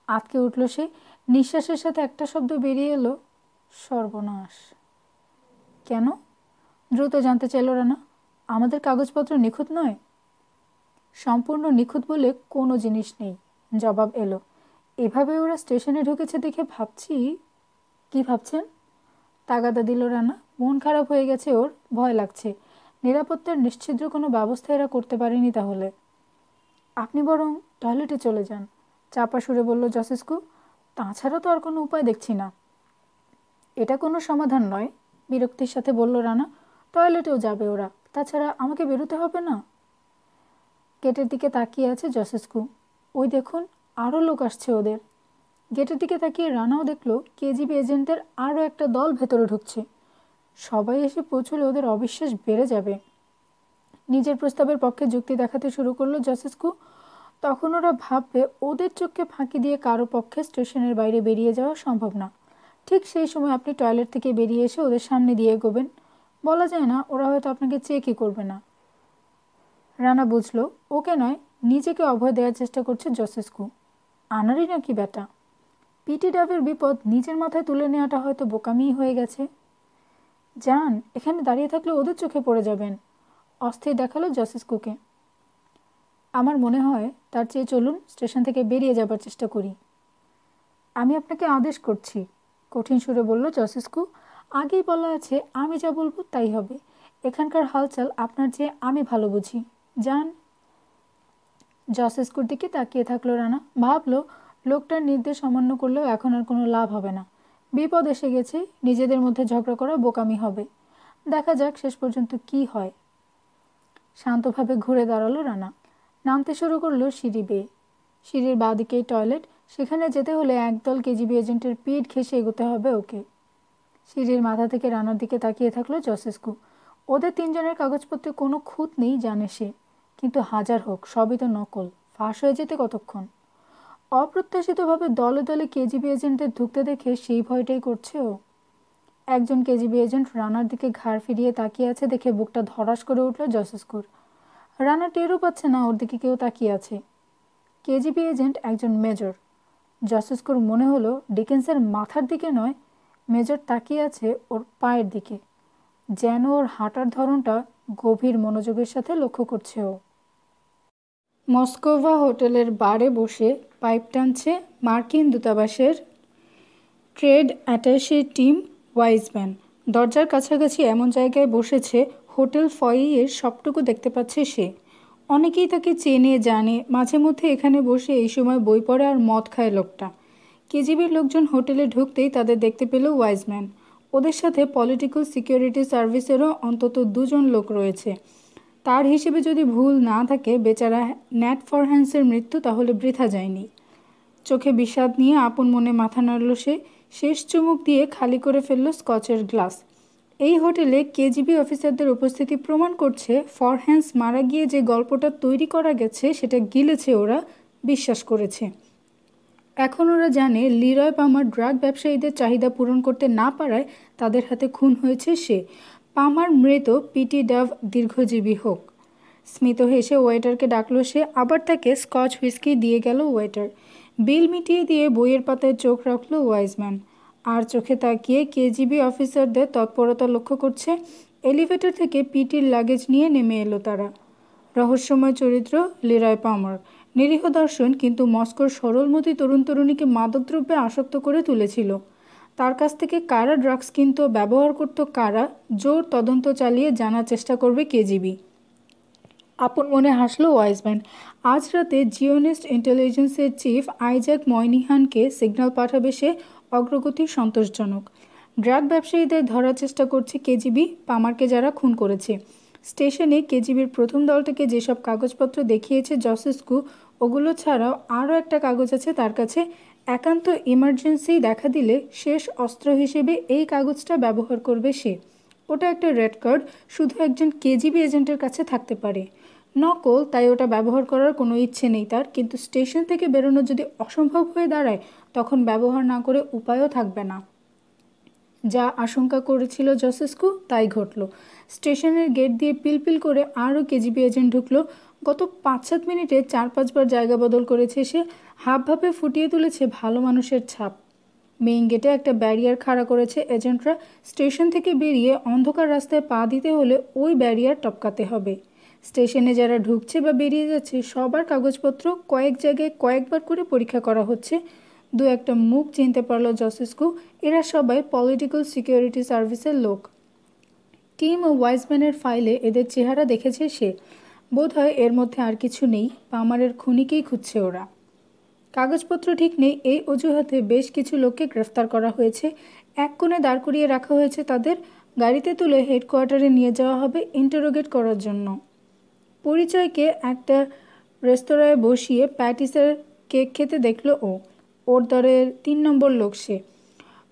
আটকে উঠল সে। নিঃশ্বাসের সাথে একটা শব্দ বেরিয়ে এলো, সর্বনাশ। কেন? দ্রুত জানতে চাইল রানা। আমাদের কাগজপত্র নিখুঁত নয়? সম্পূর্ণ নিখুঁত বলে কোনো জিনিস নেই, জবাব এলো। এভাবে ওরা স্টেশনে ঢুকেছে দেখে ভাবছি। কি ভাবছেন? তাগাদা দিল রানা। মন খারাপ হয়ে গেছে ওর, ভয় লাগছে। নিরাপত্তার নিশ্ছিদ্র কোনো ব্যবস্থা এরা করতে পারেনি তাহলে। আপনি বরং টয়লেটে চলে যান, চাপা সুরে বলল জসেস্কু। তাছাড়া তো আর কোনো উপায় দেখছি না। এটা কোনো সমাধান নয়, বিরক্তির সাথে বলল রানা। টয়লেটেও যাবে ওরা, তাছাড়া আমাকে বেরোতে হবে না। গেটের দিকে তাকিয়ে আছে জসেস্কু। ওই দেখুন, আরও লোক আসছে ওদের। গেটের দিকে তাকিয়ে রানাও দেখল কেজিবি এজেন্টদের আরও একটা দল ভেতরে ঢুকছে। সবাই এসে পৌঁছলে ওদের অবিশ্বাস বেড়ে যাবে। নিজের প্রস্তাবের পক্ষে যুক্তি দেখাতে শুরু করলো জসেস্কু। তখন ওরা ভাববে ওদের চোখকে ফাঁকি দিয়ে কারো পক্ষে স্টেশনের বাইরে বেরিয়ে যাওয়া সম্ভব না। ঠিক সেই সময় আপনি টয়লেট থেকে বেরিয়ে এসে ওদের সামনে দিয়ে এগোবেন। বলা যায় না, ওরা হয়তো আপনাকে চেকই করবে না। রানা বুঝল ওকে নয়, নিজেকে অভয় দেওয়ার চেষ্টা করছে জসেস্কু। আনারই নাকি ব্যাটা। পিটি ডাবের বিপদ নিজের মাথায় তুলে নেওয়াটা হয়তো বোকামিই হয়ে গেছে। যান, এখানে দাঁড়িয়ে থাকলে ওদের চোখে পড়ে যাবেন। অস্থির দেখালো জসেস্কুকে। আমার মনে হয় তার চেয়ে চলুন স্টেশন থেকে বেরিয়ে যাবার চেষ্টা করি। আমি আপনাকে আদেশ করছি, কঠিন সুরে বলল জসেস্কু। আগেই বলা আছে আমি যা বলবো তাই হবে। এখানকার হালচাল আপনার চেয়ে আমি ভালো বুঝি। যান। জসেস্কুর দিকে তাকিয়ে থাকলো রানা। ভাবলো লোকটার নির্দেশ অমান্য করলেও এখন আর কোনো লাভ হবে না। বিপদ এসে গেছে, নিজেদের মধ্যে ঝগড়া করা বোকামি হবে। দেখা যাক শেষ পর্যন্ত কি হয়। শান্তভাবে ঘুরে দাঁড়ালো রানা। নামতে শুরু করলো সিঁড়ি বেয়ে। সিঁড়ির বাঁদিকেই টয়লেট, সেখানে যেতে হলে একদল কেজিবি এজেন্টের পিঠ ঘেঁষে এগোতে হবে ওকে। সিঁড়ির মাথা থেকে রানার দিকে তাকিয়ে থাকলো জসেস্কু। ওদের তিনজনের কাগজপত্রে কোনো খুঁত নেই জানে সে, কিন্তু হাজার হোক সবই তো নকল, ফাঁস হয়ে যেতে কতক্ষণ। অপ্রত্যাশিতভাবে দলে দলে কেজিবি এজেন্টদের ঢুকতে দেখে সেই ভয়টাই করছে ও। একজন কেজিবি এজেন্ট রানার দিকে ঘাড় ফিরিয়ে তাকিয়ে আছে দেখে বুকটা ধড়াস করে উঠল জসেস্কুর। রানা টেরও পাচ্ছে না ওর দিকে কেউ তাকিয়ে আছে। কেজিবি এজেন্ট একজন মেজর। জসেস্কুর মনে হলো ডিকেন্সের মাথার দিকে নয়, মেজর তাকিয়ে আছে ওর পায়ের দিকে, যেন ওর হাঁটার ধরনটা গভীর মনোযোগের সাথে লক্ষ্য করছে ও। মস্কোভা হোটেলের বারে বসে পাইপ টানছে মার্কিন দূতাবাসের ট্রেড অ্যাটাশে টিম ওয়াইজম্যান। দরজার কাছাকাছি এমন জায়গায় বসেছে হোটেল ফয়ের সবটুকু দেখতে পাচ্ছে সে। অনেকেই তাকে চেনে জানে, মাঝে মধ্যে এখানে বসে এই সময় বই পড়ে আর মদ খায় লোকটা। কেজিবির লোকজন হোটেলে ঢুকতেই তাদের দেখতে পেল ওয়াইজম্যান। ওদের সাথে পলিটিক্যাল সিকিউরিটি সার্ভিসেরও অন্তত 2 জন লোক রয়েছে। তার হিসেবে যদি ভুল না থাকে বেচারা ন্যাট ফরহ্যান্সের মৃত্যু তাহলে বৃথা যায়নি। চোখে বিষাদ নিয়ে আপন মনে মাথা নাড়ল সে। শেষ চুমুক দিয়ে খালি করে ফেলল স্কচের গ্লাস। এই হোটেলে কেজিবি অফিসারদের উপস্থিতি প্রমাণ করছে ফরহ্যান্স মারা গিয়ে যে গল্পটা তৈরি করা গেছে সেটা গিলেছে ওরা, বিশ্বাস করেছে। এখন ওরা জানে লিরয় পামার ড্রাগ ব্যবসায়ীদের চাহিদা পূরণ করতে না পারায় তাদের হাতে খুন হয়েছে সে। পামার মৃত, পিটি ডাভ দীর্ঘজীবী হোক। স্মিত হেসে ওয়েটারকে ডাকলো সে, আবার তাকে স্কচ হুইস্কি দিয়ে গেল ওয়েটার। বিল মিটিয়ে দিয়ে বইয়ের পাতায় চোখ রাখলো ওয়াইজম্যান। আর চোখে তাকিয়ে কেজিবি অফিসারদের তৎপরতা লক্ষ্য করছে। এলিভেটর থেকে পিটির লাগেজ নিয়ে নেমে এলো তারা। রহস্যময় চরিত্র লিরয় পামার, নিরীহ দর্শন, কিন্তু মস্কোর সরলমতি তরুণ তরুণীকে মাদকদ্রব্যে আসক্ত করে তুলেছিল। তার কাছ থেকে কারা ড্রাগস কিনত, ব্যবহার করত কারা, জোর তদন্ত চালিয়ে জানার চেষ্টা করবে কেজিবি। আপন মনে হাসলো ওয়াইজম্যান। আজ রাতে জিওনিস্ট ইন্টেলিজেন্সের চিফ আইজ্যাক ময়নিহানকে সিগন্যাল পাঠাবে সে। অগ্রগতি সন্তোষজনক। ড্রাগ ব্যবসায়ীদের ধরার চেষ্টা করছে কেজিবি, পামারকে যারা খুন করেছে। স্টেশনে কেজিবির প্রথম দলটাকে যেসব কাগজপত্র দেখিয়েছে জসেস্কু, ওগুলো ছাড়াও আরও একটা কাগজ আছে তার কাছে। একান্ত ইমার্জেন্সি দেখা দিলে শেষ অস্ত্র হিসেবে এই কাগজটা ব্যবহার করবে সে। ওটা একটা রেড কার্ড, শুধু একজন কেজিবি এজেন্টের কাছে থাকতে পারে। নকল, তাই ওটা ব্যবহার করার কোনো ইচ্ছে নেই তার, কিন্তু স্টেশন থেকে বেরোনো যদি অসম্ভব হয়ে দাঁড়ায় তখন ব্যবহার না করে উপায়ও থাকবে না। যা আশঙ্কা করেছিল জসেস্কু তাই ঘটল। স্টেশনের গেট দিয়ে পিলপিল করে আরও কেজিবি এজেন্ট ঢুকলো। গত 5-7 মিনিটে 4-5 বার জায়গা বদল করেছে সে। হাবভাবে ফুটিয়ে তুলেছে ভালো মানুষের ছাপ। মেইন গেটে একটা ব্যারিয়ার খাড়া করেছে এজেন্টরা। স্টেশন থেকে বেরিয়ে অন্ধকার রাস্তায় পা দিতে হলে ওই ব্যারিয়ার টপকাতে হবে। স্টেশনে যারা ঢুকছে বা বেরিয়ে যাচ্ছে সবার কাগজপত্র কয়েক জায়গায় কয়েকবার করে পরীক্ষা করা হচ্ছে। 2-একটা মুখ চিনতে পারল জসেস্কু, এরা সবাই পলিটিক্যাল সিকিউরিটি সার্ভিসের লোক। টিম ও ওয়াইজম্যানের ফাইলে এদের চেহারা দেখেছে সে। বোধহয় এর মধ্যে আর কিছু নেই, পামারের খুনিকেই খুঁজছে ওরা। কাগজপত্র ঠিক নেই এই অজুহাতে বেশ কিছু লোককে গ্রেফতার করা হয়েছে। এক কোণে দাঁড় করিয়ে রাখা হয়েছে তাদের। গাড়িতে তুলে হেডকোয়ার্টারে নিয়ে যাওয়া হবে ইন্টারোগেট করার জন্য। পরিচয়কে একটা রেস্তোরাঁয় বসিয়ে প্যাটিসের কেক খেতে দেখল ও। ওর দরের 3 নম্বর লোক সে।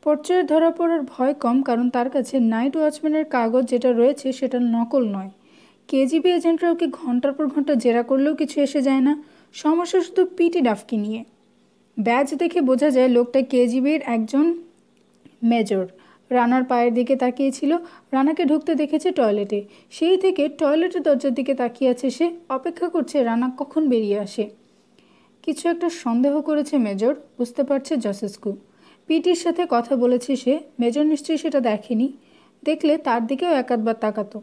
পরিচয়ের ধরা পড়ার ভয় কম, কারণ তার কাছে নাইট ওয়াচম্যানের কাগজ যেটা রয়েছে সেটা নকল নয়। কেজিবি এজেন্টরা ওকে ঘন্টার পর ঘন্টা জেরা করলেও কিছু এসে যায় না। সমস্যা শুধু পিটি ডাফকে নিয়ে। ব্যাজ দেখে বোঝা যায় লোকটা কেজিবির একজন মেজর। রানার পায়ের দিকে তাকিয়েছিল। রানাকে ঢুকতে দেখেছে টয়লেটে। সেই থেকে টয়লেটের দরজার দিকে তাকিয়ে আছে সে, অপেক্ষা করছে রানা কখন বেরিয়ে আসে। কিছু একটা সন্দেহ করেছে মেজর, বুঝতে পারছে জসেস্কু। পিটির সাথে কথা বলেছে সে, মেজর নিশ্চয়ই সেটা দেখেনি। দেখলে তার দিকেও একাধবার তাকাতো।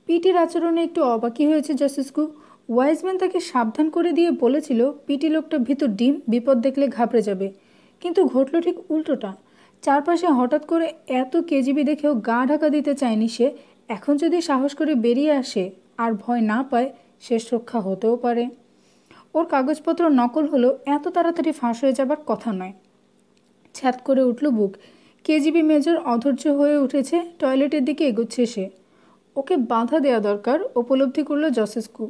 পিটির আচরণে একটু অবাকই হয়েছে জসেস্কু। ওয়াইজম্যান তাকে সাবধান করে দিয়ে বলেছিল পিটি লোকটা ভিতর ডিম, বিপদ দেখলে ঘাবড়ে যাবে। কিন্তু ঘটল ঠিক উল্টোটা। চারপাশে হঠাৎ করে এত কেজিবি দেখেও গা ঢাকা দিতে চায়নি সে। এখন যদি সাহস করে বেরিয়ে আসে আর ভয় না পায়, শেষ রক্ষা হতেও পারে। ওর কাগজপত্র নকল হলেও এত তাড়াতাড়ি ফাঁস হয়ে যাবার কথা নয়। ছ্যাদ করে উঠল বুক। কেজিবি মেজর অধৈর্য হয়ে উঠেছে, টয়লেটের দিকে এগোচ্ছে সে। ওকে বাধা দেওয়া দরকার, উপলব্ধি করলো জসেস্কু।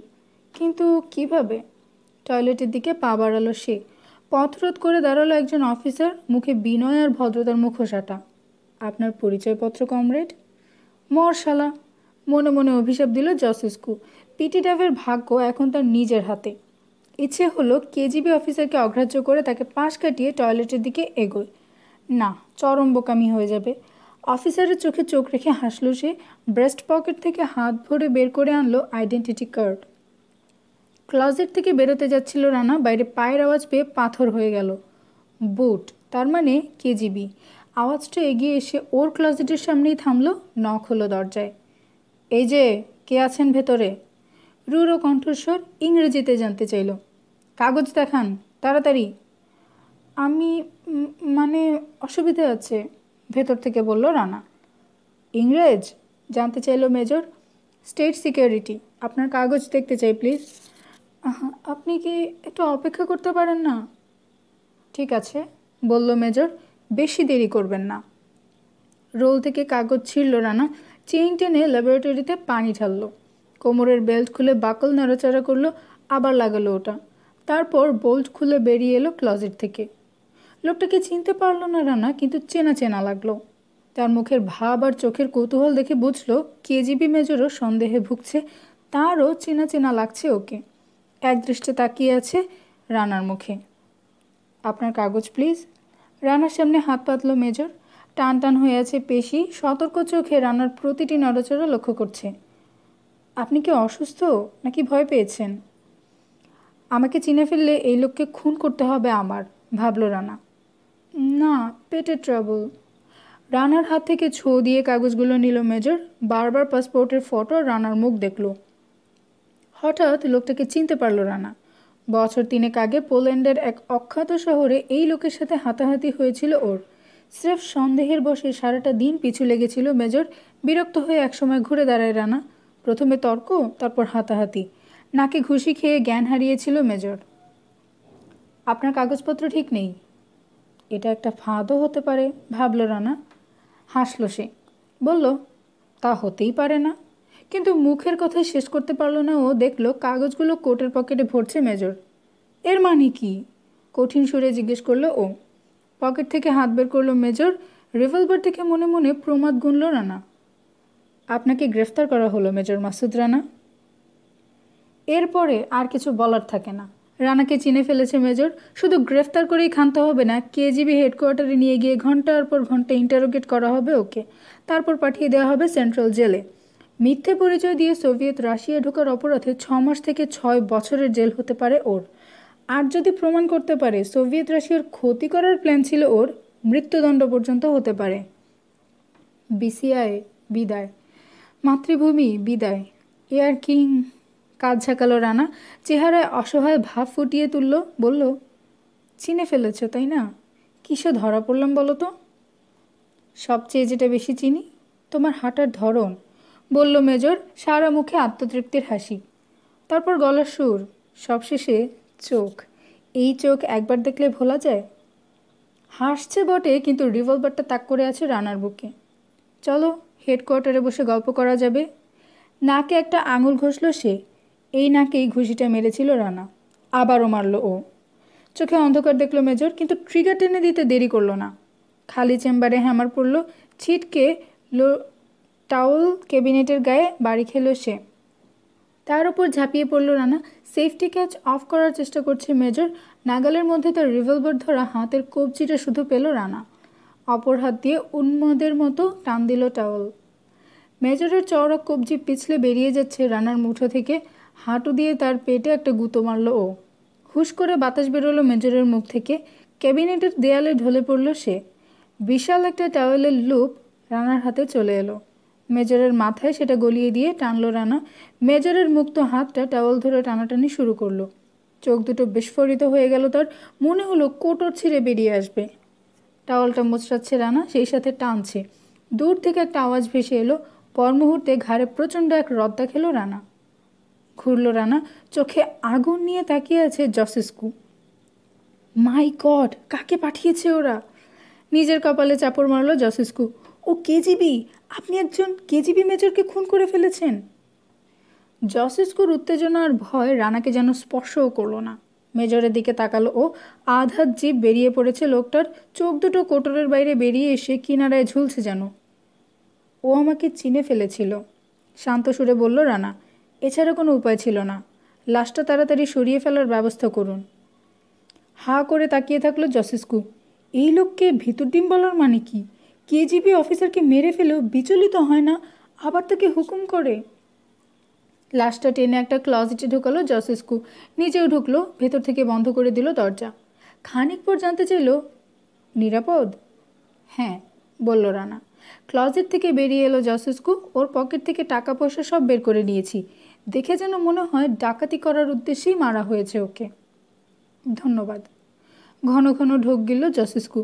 কিন্তু কিভাবে? টয়লেটের দিকে পা বাড়ালো সে। পথরোধ করে দাঁড়ালো একজন অফিসার, মুখে বিনয় আর ভদ্রতার মুখোশাটা। আপনার পরিচয়পত্র কমরেড? মরশালা, মনে মনে অভিশাপ দিল জসেস্কু। পিটিডাভের ভাগ্য এখন তার নিজের হাতে। ইচ্ছে হলো কেজিবি অফিসারকে অগ্রাহ্য করে তাকে পাশ কাটিয়ে টয়লেটের দিকে এগোয়। না, চরম বোকামি হয়ে যাবে। অফিসারের চোখে চোখ রেখে হাসলো সে। ব্রেস্ট পকেট থেকে হাত ভরে বের করে আনলো আইডেন্টিটি কার্ড। ক্লজেট থেকে বেরোতে যাচ্ছিল রানা, বাইরে পায়ের আওয়াজ পেয়ে পাথর হয়ে গেল। বুট, তার মানে কেজিবি। আওয়াজটা এগিয়ে এসে ওর ক্লজেটের সামনেই থামলো। নক হলো দরজায়। এই যে, কে আছেন ভেতরে? রুড়ো কণ্ঠস্বর, ইংরেজিতে জানতে চাইল। কাগজ দেখান, তাড়াতাড়ি। আমি মানে অসুবিধা আছে, ভেতর থেকে বলল রানা। ইংরেজ? জানতে চাইল মেজর। স্টেট সিকিউরিটি, আপনার কাগজ দেখতে চাই প্লিজ। আপনি কি একটু অপেক্ষা করতে পারেন না? ঠিক আছে, বলল মেজর, বেশি দেরি করবেন না। রোল থেকে কাগজ ছিঁড়ল রানা, চেইন টেনে ল্যাবরেটরিতে পানি ঢাললো। কোমরের বেল্ট খুলে বাকল নাড়াচাড়া করলো, আবার লাগালো ওটা। তারপর বোল্ট খুলে বেরিয়ে এলো ক্লজেট থেকে। লোকটাকে চিনতে পারল না রানা, কিন্তু চেনা চেনা লাগলো। তার মুখের ভাব আর চোখের কৌতূহল দেখে বুঝলো কেজিবি মেজরও সন্দেহে ভুগছে, তারও চেনা চেনা লাগছে ওকে। একদৃষ্টে তাকিয়ে আছে রানার মুখে। আপনার কাগজ প্লিজ। রানার সামনে হাত পাতল মেজর। টান টান হয়ে আছে পেশি, সতর্ক চোখে রানার প্রতিটি নড়াচড়া লক্ষ্য করছে। আপনি কি অসুস্থ নাকি ভয় পেয়েছেন? আমাকে চিনে ফেললে এই লোককে খুন করতে হবে আমার, ভাবল রানা। না, পেটের ট্রাবল। রানার হাত থেকে ছো দিয়ে কাগজগুলো নিল মেজর। বারবার পাসপোর্টের ফটো রানার মুখ দেখল। হঠাৎ লোকটাকে চিনতে পারল রানা। বছর 3 আগে পোল্যান্ডের এক অখ্যাত শহরে এই লোকের সাথে হাতাহাতি হয়েছিল ওর। স্রেফ সন্দেহের বশে সারাটা দিন পিছু লেগেছিল মেজর। বিরক্ত হয়ে একসময় ঘুরে দাঁড়ায় রানা। প্রথমে তর্ক, তারপর হাতাহাতি। নাকে ঘুষি খেয়ে জ্ঞান হারিয়েছিল মেজর। আপনার কাগজপত্র ঠিক নেই। এটা একটা ফাঁদও হতে পারে, ভাবল রানা। হাসল সে, বলল, তা হতেই পারে না। কিন্তু মুখের কথাই শেষ করতে পারল না ও। দেখল কাগজগুলো কোটের পকেটে ভরছে মেজর। এর মানে কি? কঠিন সুরে জিজ্ঞেস করলো ও। পকেট থেকে হাত বের করলো মেজর। রিভলভার থেকে মনে মনে প্রমাদ গুনল রানা। আপনাকে গ্রেফতার করা হলো মেজর মাসুদ রানা। এরপরে আর কিছু বলার থাকে না। রানাকে চিনে ফেলেছে মেজর। শুধু গ্রেফতার করেই ক্ষান্ত হবে না, কেজিবি হেডকোয়ার্টারে নিয়ে গিয়ে ঘন্টার পর ঘন্টা ইন্টারোগেট করা হবে ওকে। তারপর পাঠিয়ে দেওয়া হবে সেন্ট্রাল জেলে। মিথ্যে পরিচয় দিয়ে সোভিয়েত রাশিয়া ঢোকার অপরাধে 6 মাস থেকে 6 বছরের জেল হতে পারে ওর। আর যদি প্রমাণ করতে পারে সোভিয়েত রাশিয়ার ক্ষতি করার প্ল্যান ছিল ওর, মৃত্যুদণ্ড পর্যন্ত হতে পারে। বিসিআই বিদায়, মাতৃভূমি বিদায়। Air king. কাজ ঝাঁকালো রানা, চেহারায় অসহায় ভাব ফুটিয়ে তুলল। বলল, চিনে ফেলেছ তাই না? কিসে ধরা পড়লাম বলো তো? সবচেয়ে যেটা বেশি চিনি, তোমার হাঁটার ধরন, বলল মেজর, সারা মুখে আত্মতৃপ্তির হাসি। তারপর গলার সুর, সবশেষে চোখ। এই চোখ একবার দেখলে ভোলা যায়? হাসছে বটে, কিন্তু রিভলভারটা তাক করে আছে রানার বুকে। চলো, হেডকোয়ার্টারে বসে গল্প করা যাবে। নাকে একটা আঙুল ঘষল সে। এই নাকেই ঘুষিটা মেরেছিল রানা। আবারও মারল ও। চোখে অন্ধকার দেখল মেজর, কিন্তু ট্রিগার টেনে দিতে দেরি করলো না। খালি চেম্বারে হ্যামার পড়ল। ছিটকে টাওয়েল ক্যাবিনেটের গায়ে বাড়ি খেল সে। তার উপর ঝাঁপিয়ে পড়ল রানা। সেফটি ক্যাচ অফ করার চেষ্টা করছে মেজর। নাগালের মধ্যে তার রিভলভার ধরা হাতের কবজিটা শুধু পেল রানা। অপর হাত দিয়ে উন্মাদের মতো টান দিল টাওয়েল। মেজরের চওড়া কবজি পিছলে বেরিয়ে যাচ্ছে রানার মুঠো থেকে। হাঁটু দিয়ে তার পেটে একটা গুঁতো মারল ও। হুশ করে বাতাস বেরোলো মেজরের মুখ থেকে। ক্যাবিনেটের দেয়ালে ঢলে পড়ল সে। বিশাল একটা টাওয়েলের লুপ রানার হাতে চলে এলো। মেজরের মাথায় সেটা গলিয়ে দিয়ে টানল রানা। মেজরের মুক্ত হাতটা টাওয়েল ধরে টানাটানি শুরু করলো। চোখ দুটো বিস্ফোরিত হয়ে গেল তার। মনে হলো কোটর ছিঁড়ে বেরিয়ে আসবে। টাওয়েলটা মোচড়াচ্ছে রানা, সেই সাথে টানছে। দূর থেকে একটা আওয়াজ ভেসে এলো। পর মুহূর্তে ঘাড়ে প্রচণ্ড এক রদ্দা খেল রানা। ঘুরল রানা, চোখে আগুন নিয়ে তাকিয়ে আছে জসেস্কু। মাই গড, কাকে পাঠিয়েছে ওরা? নিজের কপালে চাপড় মারল জসেস্কু। ও কেজিবি, আপনি একজন কেজিবি মেজরকে খুন করে ফেলেছেন। জসেস্কুর উত্তেজনা আর ভয় রানাকে যেন স্পর্শও করল না। মেজরের দিকে তাকালো ও, আধা জিভ বেরিয়ে পড়েছে লোকটার, চোখ দুটো কোটরের বাইরে বেরিয়ে এসে কিনারায় ঝুলছে যেন। ও আমাকে চিনে ফেলেছিল, শান্ত সুরে বলল রানা। এছাড়া কোনো উপায় ছিল না। লাশটা তাড়াতাড়ি সরিয়ে ফেলার ব্যবস্থা করুন। হাঁ করে তাকিয়ে থাকলো জসেস্কু। এই লোককে ভিতর ডিম বলার মানে কি? কেজিবি অফিসারকে মেরে ফেলেও বিচলিত হয় না, আবার তাকে হুকুম করে। লাশটা টেনে একটা ক্লজেটে ঢুকালো জসেস্কু, নিজেও ঢুকলো, ভেতর থেকে বন্ধ করে দিল দরজা। খানিক পর জানতে চাইল, নিরাপদ? হ্যাঁ, বলল রানা। ক্লজেট থেকে বেরিয়ে এলো জসেস্কু। ওর পকেট থেকে টাকা পয়সা সব বের করে নিয়েছি। দেখে যেন মনে হয় ডাকাতি করার উদ্দেশ্যেই মারা হয়েছে ওকে। ধন্যবাদ। ঘন ঘন ঢোক গিলল জসেস্কু।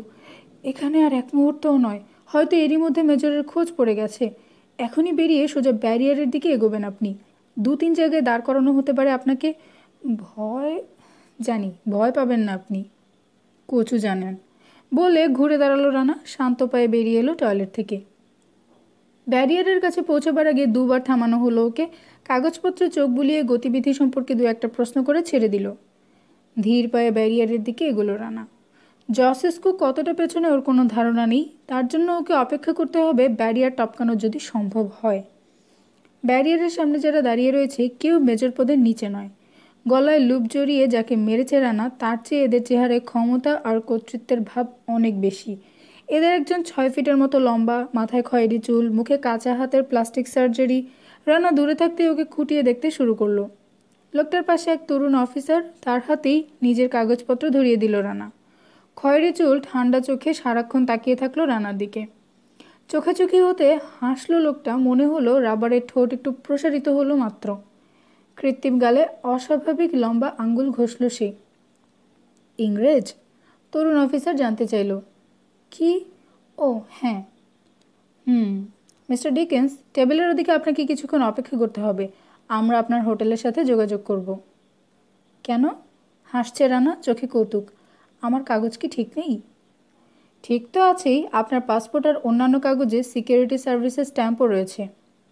এখানে আর এক মুহূর্তও নয়, হয়তো এরই মধ্যে মেজরের খোঁজ পড়ে গেছে। এখনই বেরিয়ে সোজা ব্যারিয়ারের দিকে এগোবেন আপনি। 2-3 জায়গায় দাঁড় করানো হতে পারে আপনাকে। ভয়? জানি, ভয় পাবেন না আপনি, কচু জানেন। বলে ঘুরে দাঁড়ালো রানা, শান্ত পায়ে বেরিয়ে এলো টয়লেট থেকে। ব্যারিয়ারের কাছে পৌঁছবার আগে 2বার থামানো হলো ওকে। কাগজপত্রে চোখ বুলিয়ে গতিবিধি সম্পর্কে 2-একটা প্রশ্ন করে ছেড়ে দিল। ধীর পায়ে ব্যারিয়ারের দিকে এগোলো রানা। জসেস্কু কতটা পেছনে ওর কোনো ধারণা নেই, তার জন্য ওকে অপেক্ষা করতে হবে ব্যারিয়ার টপকানো যদি সম্ভব হয়। ব্যারিয়ারের সামনে যারা দাঁড়িয়ে রয়েছে কেউ মেজর পদের নিচে নয়। গলায় লুপ জড়িয়ে যাকে মেরেছে রানা, তার চেয়ে এদের চেহারায় ক্ষমতা আর কর্তৃত্বের ভাব অনেক বেশি। এদের একজন 6 ফিটের মতো লম্বা, মাথায় খয়েরি চুল, মুখে কাঁচা হাতের প্লাস্টিক সার্জারি। রানা দূরে থাকতে ওকে খুঁটিয়ে দেখতে শুরু করলো। লোকটার পাশে এক তরুণ অফিসার, তার হাতেই নিজের কাগজপত্র ধরিয়ে দিল রানা। খয়েরি চুল, ঠান্ডা চোখে সারাক্ষণ তাকিয়ে থাকলো রানার দিকে। চোখাচোখি হতে হাসলো লোকটা, মনে হলো রাবারের ঠোঁট একটু প্রসারিত হলো মাত্র। কৃত্রিম গালে অস্বাভাবিক লম্বা আঙ্গুল ঘষল সে। ইংরেজ? তরুণ অফিসার জানতে চাইল। কি? ও হ্যাঁ। মিস্টার ডিকেন্স, টেবিলের ওদিকে আপনাকে কিছুক্ষণ অপেক্ষা করতে হবে। আমরা আপনার হোটেলের সাথে যোগাযোগ করব। কেন? হাসছে রানা, চোখে কৌতুক। আমার কাগজ কি ঠিক নেই? ঠিক তো আছেই, আপনার পাসপোর্ট আর অন্যান্য কাগজে সিকিউরিটি সার্ভিসের স্ট্যাম্পও রয়েছে।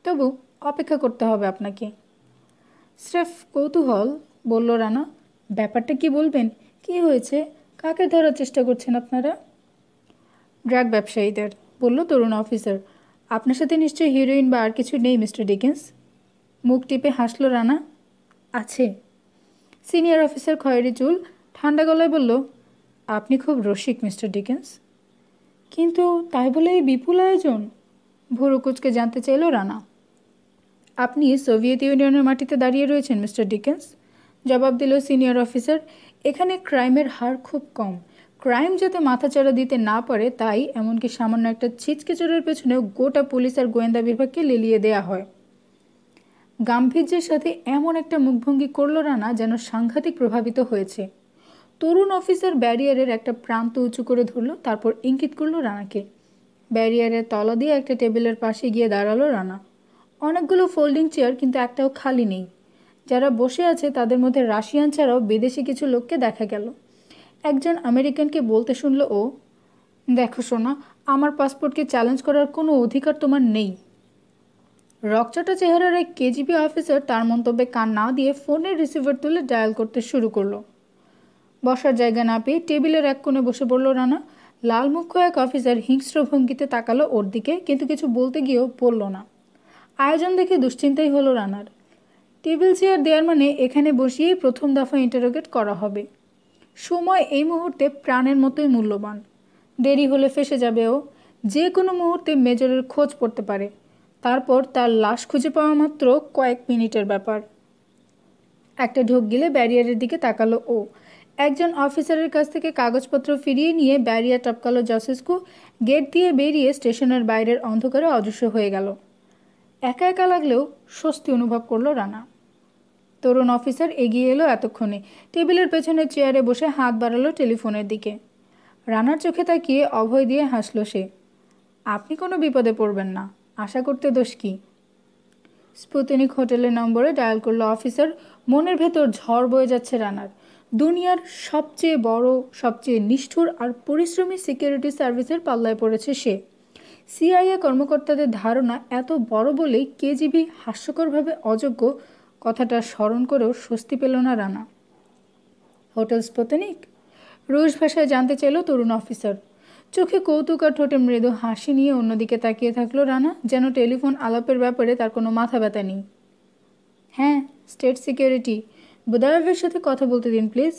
তবু অপেক্ষা করতে হবে আপনাকে। স্রেফ কৌতূহল, বলল রানা। ব্যাপারটা কি বলবেন? কি হয়েছে? কাকে ধরার চেষ্টা করছেন আপনারা? ড্রাগ ব্যবসায়ীদের, বলল তরুণ অফিসার। আপনার সাথে নিশ্চয়ই হিরোইন বা আর কিছু নেই মিস্টার ডিকেন্স? মুখ টিপে হাসলো রানা। আছে। সিনিয়র অফিসার খয়েরি চুল ঠান্ডা গলায় বলল, আপনি খুব রসিক মিস্টার ডিকেন্স। কিন্তু তাই বলে এই বিপুল আয়োজন? ভুরু কুচকে জানতে চাইল রানা। আপনি সোভিয়েত ইউনিয়নের মাটিতে দাঁড়িয়ে রয়েছেন মিস্টার ডিকেন্স, জবাব দিল সিনিয়র অফিসার। এখানে ক্রাইমের হার খুব কম। ক্রাইম যাতে মাথাচাড়া দিতে না পারে তাই এমনকি সামান্য একটা ছিচকে চোরের পেছনেও গোটা পুলিশ আর গোয়েন্দা বিভাগকে লেলিয়ে দেয়া হয়। গাম্ভীর্যের সাথে এমন একটা মুখভঙ্গি করল রানা যেন সাংঘাতিক প্রভাবিত হয়েছে। তরুণ অফিসার ব্যারিয়ারের একটা প্রান্ত উঁচু করে ধরল, তারপর ইঙ্গিত করল রানাকে। ব্যারিয়ারের তলা দিয়ে একটা টেবিলের পাশে গিয়ে দাঁড়ালো রানা। অনেকগুলো ফোল্ডিং চেয়ার, কিন্তু একটাও খালি নেই। যারা বসে আছে তাদের মধ্যে রাশিয়ান ছাড়াও বিদেশি কিছু লোককে দেখা গেল। একজন আমেরিকানকে বলতে শুনল ও, দেখো সোনা, আমার পাসপোর্টকে চ্যালেঞ্জ করার কোনো অধিকার তোমার নেই। রকচটা চেহারার এক কেজিবি অফিসার তার মন্তব্যে কান না দিয়ে ফোনের রিসিভার তুলে ডায়াল করতে শুরু করলো। বসার জায়গা না পেয়ে টেবিলের এক কোণে বসে পড়ল রানা। লাল মুখ্য এক অফিসার হিংস্র ভঙ্গিতে তাকালো ওর দিকে, কিন্তু কিছু বলতে গিয়েও বলল না। আয়োজন দেখে দুশ্চিন্তাই হলো রানার। টেবিল চেয়ার দেওয়ার মানে এখানে বসিয়েই প্রথম দফা ইন্টারোগেট করা হবে। সময় এই মুহূর্তে প্রাণের মতোই মূল্যবান। দেরি হলে ফেসে যাবে ও। যে কোনো মুহূর্তে মেজরের খোঁজ পড়তে পারে। তারপর তার লাশ খুঁজে পাওয়া মাত্র কয়েক মিনিটের ব্যাপার। একটা ঢোক গিলে ব্যারিয়ারের দিকে তাকালো ও। একজন অফিসারের কাছ থেকে কাগজপত্র ফিরিয়ে নিয়ে ব্যারিয়ার টপকালো জসেস্কু। গেট দিয়ে বেরিয়ে স্টেশনের বাইরের অন্ধকারে অদৃশ্য হয়ে গেল। একা একা লাগলেও স্বস্তি অনুভব করলো রানা। তরুণ অফিসার এগিয়ে এলো এতক্ষণে। টেবিলের পেছনের চেয়ারে বসে হাত বাড়ালো টেলিফোনের দিকে। রানার চোখে তাকিয়ে অভয় দিয়ে হাসল সে। আপনি কোনো বিপদে পড়বেন না, আশা করতে দোষ কি? স্পুতনিক হোটেলের নম্বরে ডায়াল করলো অফিসার। মনের ভেতর ঝড় বয়ে যাচ্ছে রানার। দুনিয়ার সবচেয়ে বড়, সবচেয়ে নিষ্ঠুর আর পরিশ্রমী সিকিউরিটি সার্ভিসের পাল্লায় পড়েছে সে। সিআইএ কর্মকর্তাদের ধারণা এত বড় বলেই কেজিবি হাস্যকরভাবে অযোগ্য, কথাটা স্মরণ করেও স্বস্তি পেল না রানা। হোটেল স্পুতনিক? রুশ ভাষায় জানতে চাইল তরুণ অফিসার। চোখে কৌতুক আর ঠোঁটে মৃদু হাসি নিয়ে অন্যদিকে তাকিয়ে থাকলো রানা, যেন টেলিফোন আলাপের ব্যাপারে তার কোনো মাথা ব্যথা নেই। হ্যাঁ, স্টেট সিকিউরিটি। বুদায়েভের সাথে কথা বলতে দিন প্লিজ।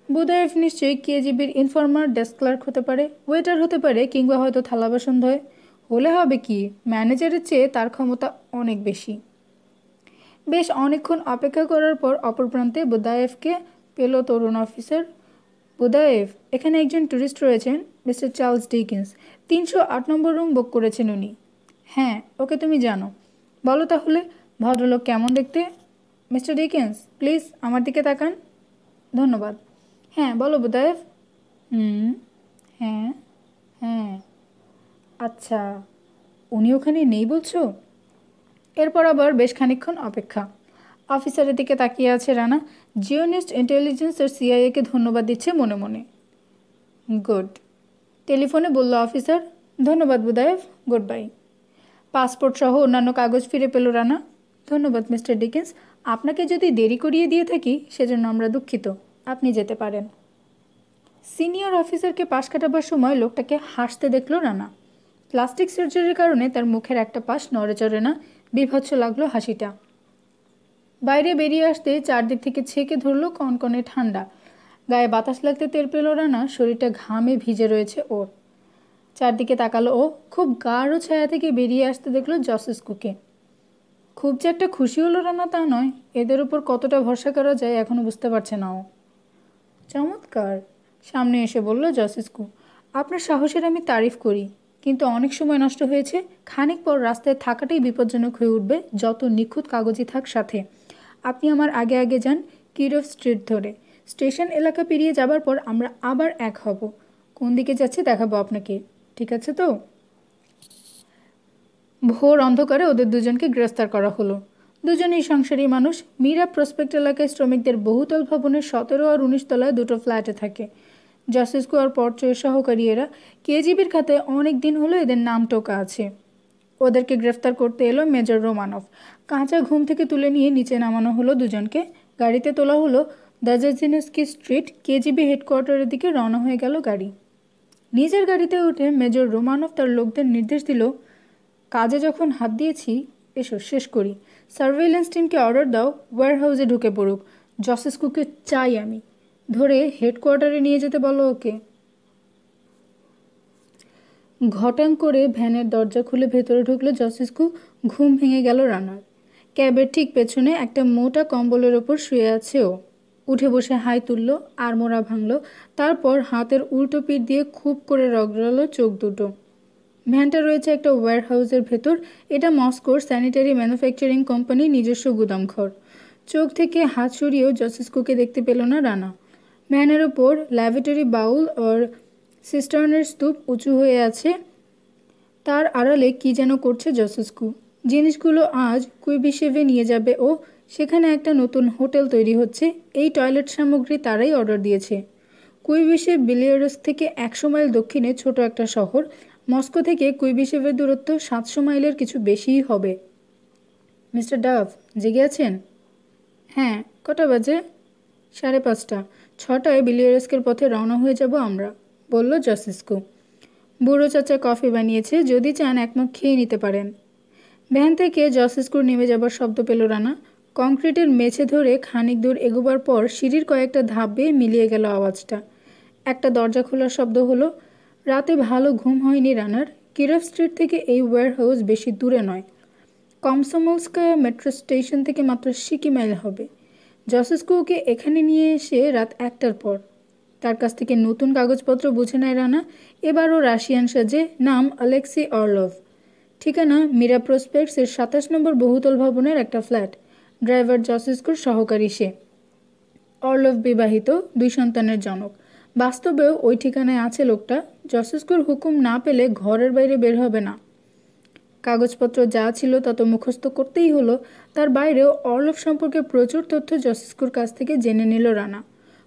বুদায়েভ নিশ্চয়ই কেজিবির ইনফর্মার, ডেস্ক ক্লার্ক হতে পারে, ওয়েটার হতে পারে, কিংবা হয়তো থালা বাসন ধোয়। হলে হবে কি, ম্যানেজারের চেয়ে তার ক্ষমতা অনেক বেশি। বেশ অনেকক্ষণ অপেক্ষা করার পর অপর প্রান্তে বুদায়েভকে পেল তরুণ অফিসার। বুদায়েভ, এখানে একজন ট্যুরিস্ট রয়েছেন, মিস্টার চার্লস ডিকিন্স। 308 নম্বর রুম বুক করেছেন উনি। হ্যাঁ, ওকে তুমি জানো। বলো তাহলে, ভদ্রলোক কেমন দেখতে? মিস্টার ডিকিন্স, প্লিজ আমার দিকে তাকান। ধন্যবাদ। হ্যাঁ বলো বুদায়েভ। হ্যাঁ হ্যাঁ আচ্ছা, উনি ওখানে নেই বলছো? এরপর আবার বেশ খানিকক্ষণ অপেক্ষা। অফিসারের দিকে তাকিয়ে আছে রানা। জিওনিস্ট ইন্টেলিজেন্স আর সিআইএকে ধন্যবাদ দিচ্ছে মনে মনে। গুড। টেলিফোনে বলল অফিসার। ধন্যবাদ বুদায়েভ, গুড বাই। পাসপোর্ট সহ অন্যান্য কাগজ ফিরে পেল রানা। ধন্যবাদ মিস্টার ডিকিন্স, আপনাকে যদি দেরি করিয়ে দিয়ে থাকি সেজন্য আমরা দুঃখিত। আপনি যেতে পারেন। সিনিয়র অফিসারকে পাশ কাটাবার সময় লোকটাকে হাসতে দেখল রানা। প্লাস্টিক সার্জারির কারণে তার মুখের একটা পাশ নড়ে চড়ে না, বিভৎস লাগলো হাসিটা। বাইরে বেরিয়ে আসতে চারদিক থেকে ছেঁকে ধরলো কনকনে ঠান্ডা। গায়ে বাতাস লাগতে টের পেল রানা শরীরটা ঘামে ভিজে রয়েছে ওর। চারদিকে তাকালো ও। খুব গাঢ় ছায়া থেকে বেরিয়ে আসতে দেখলো জসেস্কুকে। খুব যে একটা খুশি হলো রানা তা নয়, এদের উপর কতটা ভরসা করা যায় এখনও বুঝতে পারছে না ও। চমৎকার, সামনে এসে বলল জসেস্কু। আপনার সাহসের আমি তারিফ করি, কিন্তু অনেক সময় নষ্ট হয়েছে। খানিক পর রাস্তায় থাকাটাই বিপজ্জনক হয়ে উঠবে, যত নিখুঁত কাগজই থাক সাথে। আপনি আমার আগে আগে যান, কিরফ স্ট্রিট ধরে। স্টেশন এলাকা পেরিয়ে যাবার পর আমরা আবার এক হব। কোন দিকে যাচ্ছি দেখাবো আপনাকে, ঠিক আছে তো? ভোর অন্ধকারে ওদের দুজনকে গ্রেফতার করা হলো। দুজনেই সংসারী মানুষ। মীরা প্রসপেক্ট এলাকায় শ্রমিকদের বহুতল ভবনের 17 আর 19 তলায় দুটো ফ্ল্যাটে থাকে। জসেস্কু আর পর্চয়ের সহকারী এরা। কেজিবির খাতায় অনেক দিন হলো এদের নাম টোকা আছে। ওদেরকে গ্রেফতার করতে এলো মেজর রোমানভ। কাঁচা ঘুম থেকে তুলে নিয়ে নিচে নামানো হলো দুজনকে। গাড়িতে তোলা হলো। দাজাজিনস্কি স্ট্রিট কেজিবি হেডকোয়ার্টারের দিকে রওনা হয়ে গেল গাড়ি। নিজের গাড়িতে উঠে মেজর রোমানভ তার লোকদের নির্দেশ দিল, কাজে যখন হাত দিয়েছি এসো শেষ করি। সার্ভেইলেন্স টিমকে অর্ডার দাও, ওয়্যারহাউসে ঢুকে পড়ুক। জসেস্কুকে চাই আমি। ধরে হেডকোয়ার্টারে নিয়ে যেতে বলো ওকে। ঘটাং করে ভ্যানের দরজা খুলে ভেতরে ঢুকলো জসেস্কু। ঘুম ভেঙে গেল রানার। ক্যাবের ঠিক পেছনে একটা মোটা কম্বলের ওপর শুয়ে আছে ও। উঠে বসে হাই তুলল, আড়মোড়া ভাঙল, তারপর হাতের উল্টো পিঠ দিয়ে খুব করে রগড়ালো চোখ দুটো। ভ্যানটা রয়েছে একটা ওয়্যারহাউসের ভেতর। এটা মস্কোর স্যানিটারি ম্যানুফ্যাকচারিং কোম্পানির নিজস্ব গুদামঘর। চোখ থেকে হাত সরিয়েও জসেস্কুকে দেখতে পেল না রানা। ভ্যানের ওপর ল্যাবরেটরি বাউল আর সিস্টার্নের স্তূপ উঁচু হয়ে আছে। তার আড়ালে কি যেন করছে জসেস্কু। জিনিসগুলো আজ কুইবিশেভে নিয়ে যাবে ও। সেখানে একটা নতুন হোটেল তৈরি হচ্ছে। এই টয়লেট সামগ্রী তারাই অর্ডার দিয়েছে। কুইবিশেভ বিলিয়ারস্ক থেকে 100 মাইল দক্ষিণে ছোট একটা শহর। মস্কো থেকে কুইবিশেভের দূরত্ব 700 মাইলের কিছু বেশিই হবে। মিস্টার ডাভ, জেগে আছেন? হ্যাঁ। কটা বাজে? 5:30। 6টায় বিলিয়ারস্কের পথে রওনা হয়ে যাব আমরা, বলল জসেস্কু। বুড়ো চাচা কফি বানিয়েছে, যদি চান এক মগ খেয়ে নিতে পারেন। ভ্যান থেকে জসেস্কুর নেমে যাবার শব্দ পেল রানা। কংক্রিটের মেঝে ধরে খানিক দূর এগোবার পর সিঁড়ির কয়েকটা ধাপ বেয়ে মিলিয়ে গেল আওয়াজটা। একটা দরজা খোলার শব্দ হলো। রাতে ভালো ঘুম হয়নি রানার। কিরফ স্ট্রিট থেকে এই ওয়্যারহাউস বেশি দূরে নয়। কমসোমলস্কায়া মেট্রো স্টেশন থেকে মাত্র সিকি মাইল হবে। জসেস্কুকে এখানে নিয়ে এসে রাত 1টার পর। তার কাছ থেকে নতুন কাগজপত্র বুঝে নেয় রানা। এবারও রাশিয়ান সাজে। নাম অ্যালেক্সি অর্লভ। ঠিকানা মীরা প্রসপেক্টসের 27 নম্বর বহুতল ভবনের একটা ফ্ল্যাট। ড্রাইভার জসেস্কুর সহকারী সে। অর্লভ বিবাহিত, 2 সন্তানের জনক। বাস্তবেও ওই ঠিকানায় আছে লোকটা। জসেস্কুর হুকুম না পেলে ঘরের বাইরে বের হবে না। কাগজপত্র যা ছিল তা তো মুখস্থ করতেই হলো। তার বাইরেও অর্লভ সম্পর্কে প্রচুর তথ্য জসেস্কুর কাছ থেকে জেনে নিল রানা।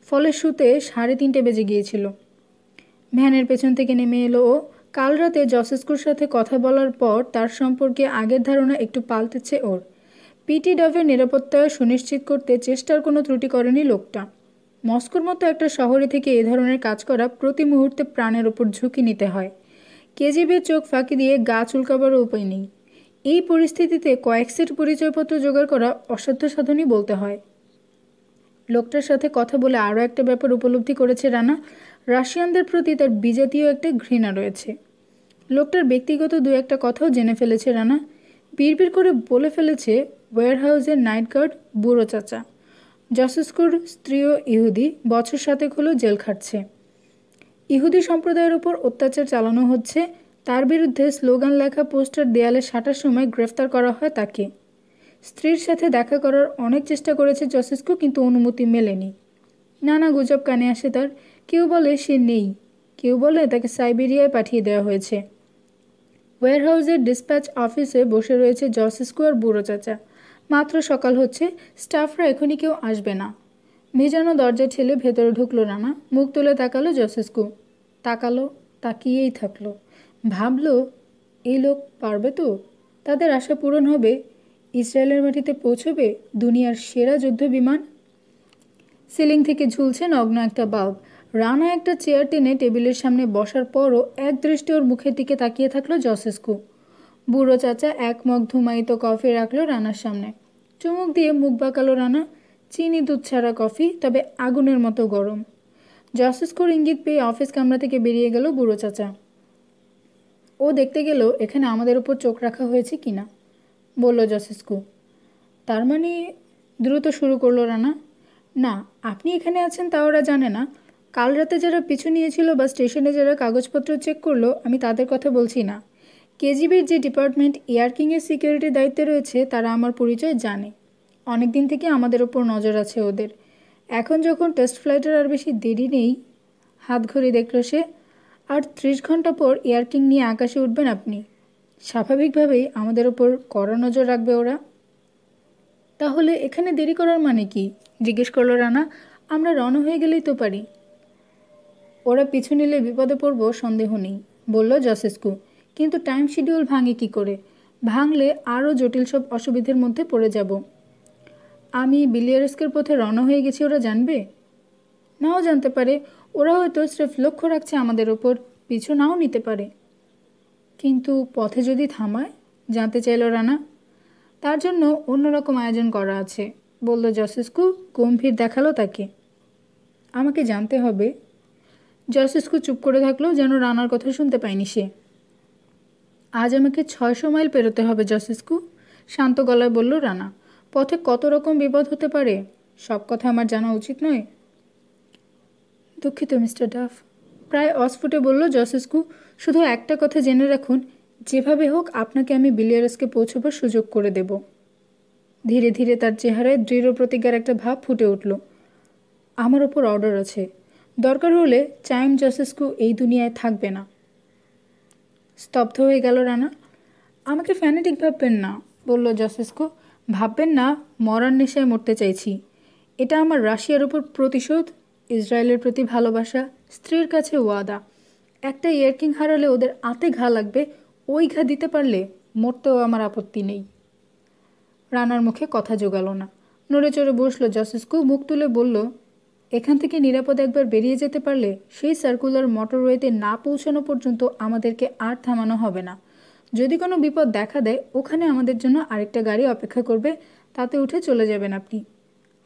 ফলে শুতে 3:30 বেজে গিয়েছিল। ভ্যানের পেছন থেকে নেমে এলো ও। কাল রাতে জসেস্কুর সাথে কথা বলার পর তার সম্পর্কে আগের ধারণা একটু পাল্টেছে ওর। পিটি ডভের নিরাপত্তা সুনিশ্চিত করতে চেষ্টার কোনো ত্রুটি করেনি লোকটা। মস্কোর মতো একটা শহরে থেকে এ ধরনের কাজ করা প্রতি মুহূর্তে প্রাণের ওপর ঝুঁকি নিতে হয়। কেজিবির চোখ ফাঁকি দিয়ে গা চুলকাবারও উপায় নেই। এই পরিস্থিতিতে কয়েক সেট পরিচয়পত্র জোগাড় করা অসাধ্য সাধনই বলতে হয়। লোকটার সাথে কথা বলে আরও একটা ব্যাপার উপলব্ধি করেছে রানা। রাশিয়ানদের প্রতি তার বিজাতীয় একটা ঘৃণা রয়েছে। লোকটার ব্যক্তিগত দু একটা কথাও জেনে ফেলেছে রানা। বিড়বিড় করে বলে ফেলেছে ওয়্যারহাউসের নাইট গার্ড বুড়ো চাচা। জসেস্কুর স্ত্রীও ইহুদি, বছর 7 হলো জেল খাটছে। ইহুদি সম্প্রদায়ের উপর অত্যাচার চালানো হচ্ছে, তার বিরুদ্ধে স্লোগান লেখা পোস্টার দেয়ালে সাঁটার সময় গ্রেফতার করা হয় তাকে। স্ত্রীর সাথে দেখা করার অনেক চেষ্টা করেছে জসেস্কু, কিন্তু অনুমতি মেলেনি। নানা গুজব কানে আসে তার। কেউ বলে সে নেই, কেউ বলে তাকে সাইবেরিয়ায় পাঠিয়ে দেওয়া হয়েছে। ওয়্যারহাউসের ডিসপ্যাচ অফিসে বসে রয়েছে জসেস্কু আর বুড়ো চাচা। মাত্র সকাল হচ্ছে, স্টাফরা এখনই কেউ আসবে না। ভেজানো দরজা ঠেলে ভেতরে ঢুকলো রানা। মুখ তুলে তাকালো জসেস্কু। তাকালো, তাকিয়েই থাকলো। ভাবলো, এই লোক পারবে তো? তাদের আশা পূরণ হবে? ইসরায়েলের মাটিতে পৌঁছবে দুনিয়ার সেরা যুদ্ধ বিমান? সিলিং থেকে ঝুলছে নগ্ন একটা বাল্ব। রানা একটা চেয়ার টেনে টেবিলের সামনে বসার পরও এক দৃষ্টি ওর মুখের দিকে তাকিয়ে থাকলো জসেস্কু। বুড়ো চাচা এক মগ ধুমায়িত কফি রাখলো রানার সামনে। চুমুক দিয়ে মুখ বাঁকালো রানা। চিনি দুধ ছাড়া কফি, তবে আগুনের মতো গরম। জসেস্কুর ইঙ্গিত পেয়ে অফিস কামরা থেকে বেরিয়ে গেল বুড়ো চাচা। ও দেখতে গেল এখানে আমাদের উপর চোখ রাখা হয়েছে কিনা, বলল জসেস্কু। তার মানে? দ্রুত শুরু করলো রানা। না, আপনি এখানে আছেন তা ওরা জানে না। কাল রাতে যারা পিছু নিয়েছিল বা স্টেশনে যারা কাগজপত্র চেক করলো, আমি তাদের কথা বলছি না। কেজিবির যে ডিপার্টমেন্ট এয়ারকিংয়ের সিকিউরিটির দায়িত্বে রয়েছে তারা আমার পরিচয় জানে। অনেক দিন থেকে আমাদের ওপর নজর আছে ওদের। এখন যখন টেস্ট ফ্লাইটের আর বেশি দেরি নেই, হাত ঘড়ি দেখল সে, আর 30 ঘন্টা পর এয়ারকিং নিয়ে আকাশে উঠবেন আপনি। স্বাভাবিকভাবেই আমাদের ওপর কড়া নজর রাখবে ওরা। তাহলে এখানে দেরি করার মানে কি? জিজ্ঞেস করলো রানা। আমরা রওনা হয়ে গেলেই তো পারি। ওরা পিছু নিলে বিপদে পড়ব সন্দেহ নেই, বলল জসেস্কু। কিন্তু টাইম শিডিউল ভাঙে কি করে? ভাঙলে আরও জটিল সব অসুবিধার মধ্যে পড়ে যাব। আমি বিলিয়ারস্কের পথে রওনা হয়ে গেছি ওরা জানবে? নাও জানতে পারে। ওরা হয়তো স্রেফ লক্ষ্য রাখছে আমাদের ওপর, পিছু নাও নিতে পারে। কিন্তু পথে যদি থামায়? জানতে চাইল রানা। তার জন্য অন্যরকম আয়োজন করা আছে, বলল জসেস্কু। গম্ভীর দেখালো তাকে। আমাকে জানতে হবে? জসেস্কু চুপ করে থাকলো, যেন রানার কথা শুনতে পায়নি সে। আজ আমাকে 600 মাইল পেরোতে হবে জসেস্কু, শান্ত গলায় বলল রানা। পথে কত রকম বিপদ হতে পারে, সব কথা আমার জানা উচিত নয়। দুঃখিত মিস্টার ডাফ, প্রায় অস্ফুটে বলল জসেস্কু। শুধু একটা কথা জেনে রাখুন, যেভাবে হোক আপনাকে আমি বিলিয়ারসকে পৌঁছবার সুযোগ করে দেব। ধীরে ধীরে তার চেহারায় দৃঢ় প্রতিজ্ঞার একটা ভাব ফুটে উঠল। আমার ওপর অর্ডার আছে, দরকার হলে চাইম জসেস্কু এই দুনিয়ায় থাকবে না। স্তব্ধ হয়ে গেল রানা। আমাকে ফ্যানেটিক ভাববেন না, বলল জসেস্কু। ভাববেন না মরার নেশায় মরতে চাইছি। এটা আমার রাশিয়ার উপর প্রতিশোধ, ইসরায়েলের প্রতি ভালোবাসা, স্ত্রীর কাছে ওয়াদা। একটা ইয়ারকিং হারালে ওদের আতে ঘা লাগবে, ওই ঘা দিতে পারলে মরতেও আমার আপত্তি নেই। রানার মুখে কথা জোগালো না। নড়ে চড়ে বসল জসেস্কু। মুখ তুলে বলল, এখান থেকে নিরাপদে একবার বেরিয়ে যেতে পারলে সেই সার্কুলার মোটরওয়েতে না পৌঁছানো পর্যন্ত আমাদেরকে আর থামানো হবে না। যদি কোনো বিপদ দেখা দেয়, ওখানে আমাদের জন্য আরেকটা গাড়ি অপেক্ষা করবে, তাতে উঠে চলে যাবেন আপনি।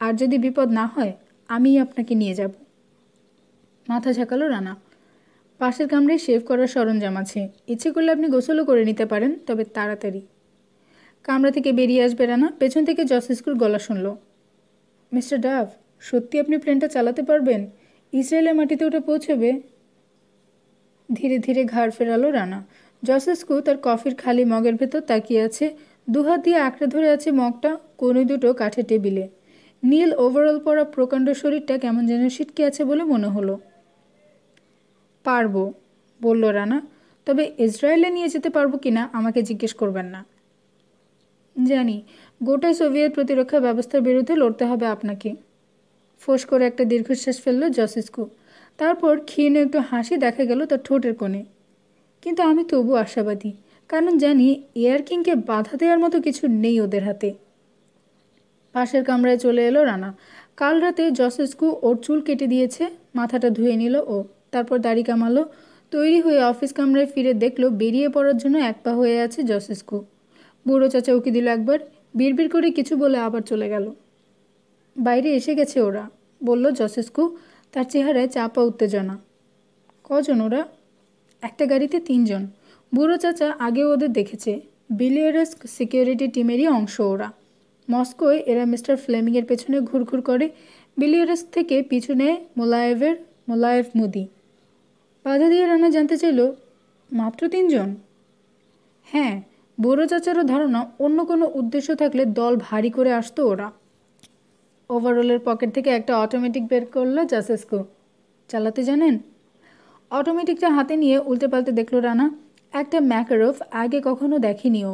আর যদি বিপদ না হয়, আমিই আপনাকে নিয়ে যাব। মাথা ঝাঁকালো রানা। পাশের কামরায় শেভ করার সরঞ্জাম আছে, ইচ্ছে করলে আপনি গোসলও করে নিতে পারেন, তবে তাড়াতাড়ি। কামরা থেকে বেরিয়ে আসবে রানা। পেছন থেকে জসেস্কুর গলা শুনল। মিস্টার ডাভ, সত্যি আপনি প্লেনটা চালাতে পারবেন? ইসরায়েলের মাটিতে ওটা পৌঁছবে? ধীরে ধীরে ঘাড় ফেরালো রানা। জসেস্কু তার কফির খালি মগের ভেতর তাকিয়ে আছে। দুহাত দিয়ে আঁকড়ে ধরে আছে মগটা, কোণে দুটো কাঠের টেবিলে। নীল ওভারঅল পরা প্রকাণ্ড শরীরটা কেমন যেন সিটকে আছে বলে মনে হলো। পারবো, বলল রানা, তবে ইসরায়েলে নিয়ে যেতে পারবো কিনা আমাকে জিজ্ঞেস করবেন না। জানি, গোটা সোভিয়েত প্রতিরক্ষা ব্যবস্থার বিরুদ্ধে লড়তে হবে আপনাকে। ফোঁস করে একটা দীর্ঘশ্বাস ফেলল জসেস্কু। তারপর ক্ষীণ একটু হাসি দেখা গেল তার ঠোঁটের কোণে। কিন্তু আমি তবু আশাবাদী, কারণ জানি এয়ার কিংকে বাধা দেওয়ার মতো কিছু নেই ওদের হাতে। পাশের কামরায় চলে এলো রানা। কাল রাতে জসেস্কু ওর চুল কেটে দিয়েছে, মাথাটা ধুয়ে নিল ও, তারপর দাড়ি কামালো। তৈরি হয়ে অফিস কামরায় ফিরে দেখলো বেরিয়ে পড়ার জন্য এক পা হয়ে আছে জসেস্কু। বুড়ো চাচা উকি দিল একবার, বিড়বিড় করে কিছু বলে আবার চলে গেল। বাইরে এসে গেছে ওরা, বলল জসেস্কু, তার চেহারায় চাপা উত্তেজনা। কজন ওরা? একটা গাড়িতে 3 জন। বুড়ো চাচা আগেও ওদের দেখেছে। বিলিয়ার্ডস সিকিউরিটি টিমেরই অংশ ওরা। মস্কোয় এরা মিস্টার ফ্লেমিংয়ের পেছনে ঘুরঘুর করে। বিলিয়ার্ডস থেকে পিছনে মোলায়েভ মুদি। বাধা দিয়ে রানা জানতে চাইল, মাত্র 3 জন? হ্যাঁ, বুড়ো চাচারও ধারণা অন্য কোনো উদ্দেশ্য থাকলে দল ভারী করে আসতো ওরা। ওভারঅলের পকেট থেকে একটা অটোমেটিক বের করলো জসেস্কু। চালাতে জানেন? অটোমেটিকটা হাতে নিয়ে উল্টে পাল্টে দেখলো রানা। একটা ম্যাকারভ, আগে কখনো দেখেনি ও।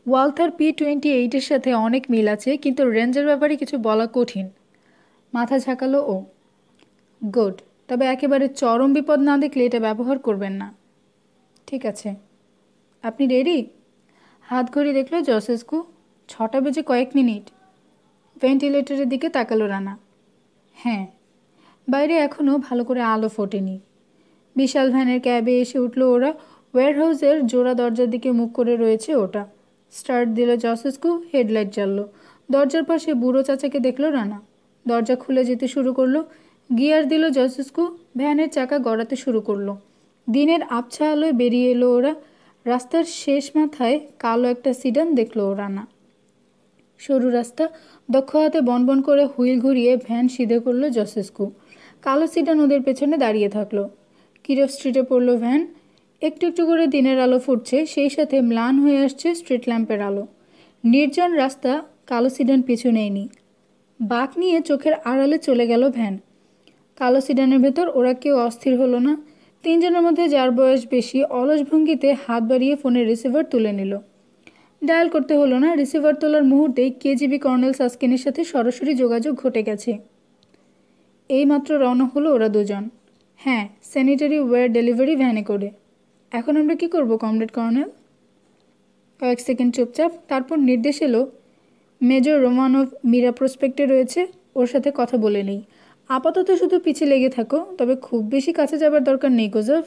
ওয়ালথার P-28-এর সাথে অনেক মিল আছে, কিন্তু রেঞ্জের ব্যাপারে কিছু বলা কঠিন। মাথা ঝাঁকালো ও। গুড, তবে একেবারে চরম বিপদ না দেখলে এটা ব্যবহার করবেন না। ঠিক আছে, আপনি রেডি? হাত ঘড়ি দেখলো জসেস্কু। 6টা বেজে কয়েক মিনিট। ভেন্টিলেটরের দিকে তাকালো রানা। হ্যাঁ। বাইরে এখনও ভালো করে আলো ফোটেনি। বিশাল ভ্যানের ক্যাবে এসে উঠল ওরা। ওয়্যারহাউসের জোড়া দরজার দিকে মুখ করে রয়েছে ওটা। স্টার্ট দিল জসেস্কু, হেডলাইট জ্বালল। দরজার পাশে বুড়ো চাচাকে দেখলো রানা। দরজা খুলে যেতে শুরু করলো। গিয়ার দিল জসেস্কু, ভ্যানের চাকা গড়াতে শুরু করলো। দিনের আবছা আলোয় বেরিয়ে এলো ওরা। রাস্তার শেষ মাথায় কালো একটা সিডান দেখলো রানা। সরু রাস্তা, দক্ষ হাতে বনবন করে হুইল ঘুরিয়ে ভ্যান সিধে করলো জসেস্কু। কালো সিডান ওদের পেছনে দাঁড়িয়ে থাকলো। কিরভ স্ট্রিটে পড়লো ভ্যান। একটু একটু করে দিনের আলো ফুটছে, সেই সাথে ম্লান হয়ে আসছে স্ট্রিট ল্যাম্পের আলো। নির্জন রাস্তা, কালো সিডান পিছু নেয়নি। বাঁক নিয়ে চোখের আড়ালে চলে গেল ভ্যান। কালো সিডানের ভেতর ওরা কেউ অস্থির হলো না। 3 জনের মধ্যে যার বয়স বেশি অলস ভঙ্গিতে হাত বাড়িয়ে ফোনের রিসিভার তুলে নিল। ডায়াল করতে হলো না, রিসিভার তোলার মুহূর্তেই কেজিবি কর্নেল সাসকিনের সাথে সরাসরি যোগাযোগ ঘটে গেছে। এইমাত্র রওনা হলো ওরা 2 জন। হ্যাঁ, স্যানিটারি ওয়্যার ডেলিভারি ভ্যানে করে। এখন আমরা কি করব কমরেড কর্নেল? কয়েক সেকেন্ড চুপচাপ, তারপর নির্দেশ এলো, মেজর রোমানভ মীরা প্রসপেক্টে রয়েছে, ওর সাথে কথা বলে নেই। আপাতত শুধু পিছে লেগে থাকো, তবে খুব বেশি কাছে যাবার দরকার নেই কোজাভ।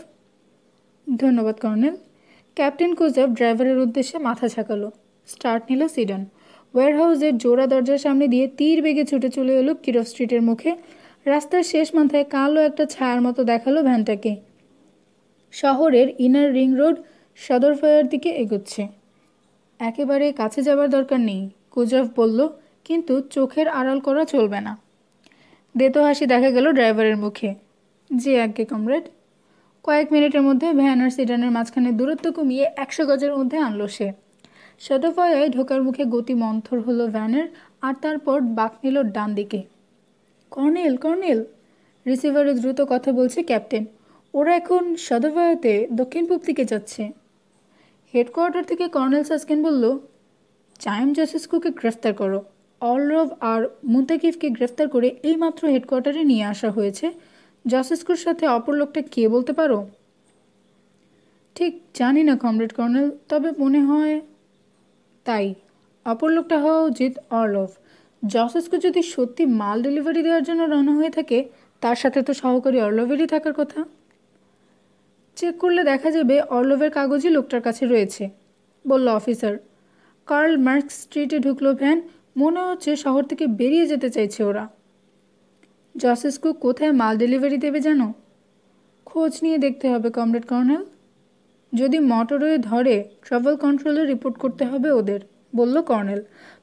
ধন্যবাদ কর্নেল। ক্যাপ্টেন কোজাভ ড্রাইভারের উদ্দেশ্যে মাথা ঝাঁকালো। স্টার্ট নিল সিডন। ওয়্যারহাউসের জোড়া দরজার সামনে দিয়ে তীর বেগে ছুটে চলে এলো কিরভ স্ট্রিটের মুখে। রাস্তার শেষ মাথায় কালো একটা ছায়ার মতো দেখালো ভ্যানটাকে। শহরের ইনার রিং রোড সদরফায়ার দিকে এগোচ্ছে। একেবারে কাছে যাবার দরকার নেই, কোজাভ বলল, কিন্তু চোখের আড়াল করা চলবে না। দেতো হাসি দেখা গেল ড্রাইভারের মুখে। জি আজ্ঞে কমরেড। কয়েক মিনিটের মধ্যে ভ্যান আর সিডানের মাঝখানে দূরত্ব কমিয়ে 100 গজের মধ্যে আনলো সে। সদরফায়ায় ঢোকার মুখে গতি মন্থর হলো ভ্যানের, আর তারপর বাঁক নিল ডান দিকে। কর্নেল, কর্নেল, রিসিভারে দ্রুত কথা বলছে ক্যাপ্টেন। ওরা এখন সদরফায়াতে দক্ষিণ পূব দিকে যাচ্ছে। হেডকোয়ার্টার থেকে কর্নেল সাসকিন বলল, চাইম জসেস্কুকে গ্রেফতার করো। অলরভ আর মুন্তাকিফকে গ্রেফতার করে এইমাত্র হেডকোয়ার্টারে নিয়ে আসা হয়েছে। জসেস্কুর সাথে অপর লোকটা কে বলতে পারো? ঠিক জানি না কমরেড কর্নেল, তবে মনে হয় তাই। অপর লোকটা হওয়া উচিত অর্লভ। জসেস্কু যদি সত্যি মাল ডেলিভারি দেওয়ার জন্য রওনা হয়ে থাকে, তার সাথে তো সহকারী অর্লভেরই থাকার কথা। চেক করলে দেখা যাবে অর্লভের কাগজই লোকটার কাছে রয়েছে, বলল অফিসার। কার্ল মার্কস স্ট্রিটে ঢুকলো ভ্যান। মনে হচ্ছে শহর থেকে বেরিয়ে যেতে চাইছে ওরা। জসেস্কু কোথায় মাল ডেলিভারি দেবে জানো? খোঁজ নিয়ে দেখতে হবে কমরেড কর্নেল। যদি মোটরওয়ে ধরে, ট্রাভেল কন্ট্রোলে রিপোর্ট করতে হবে ওদের, বলল কর্নেল।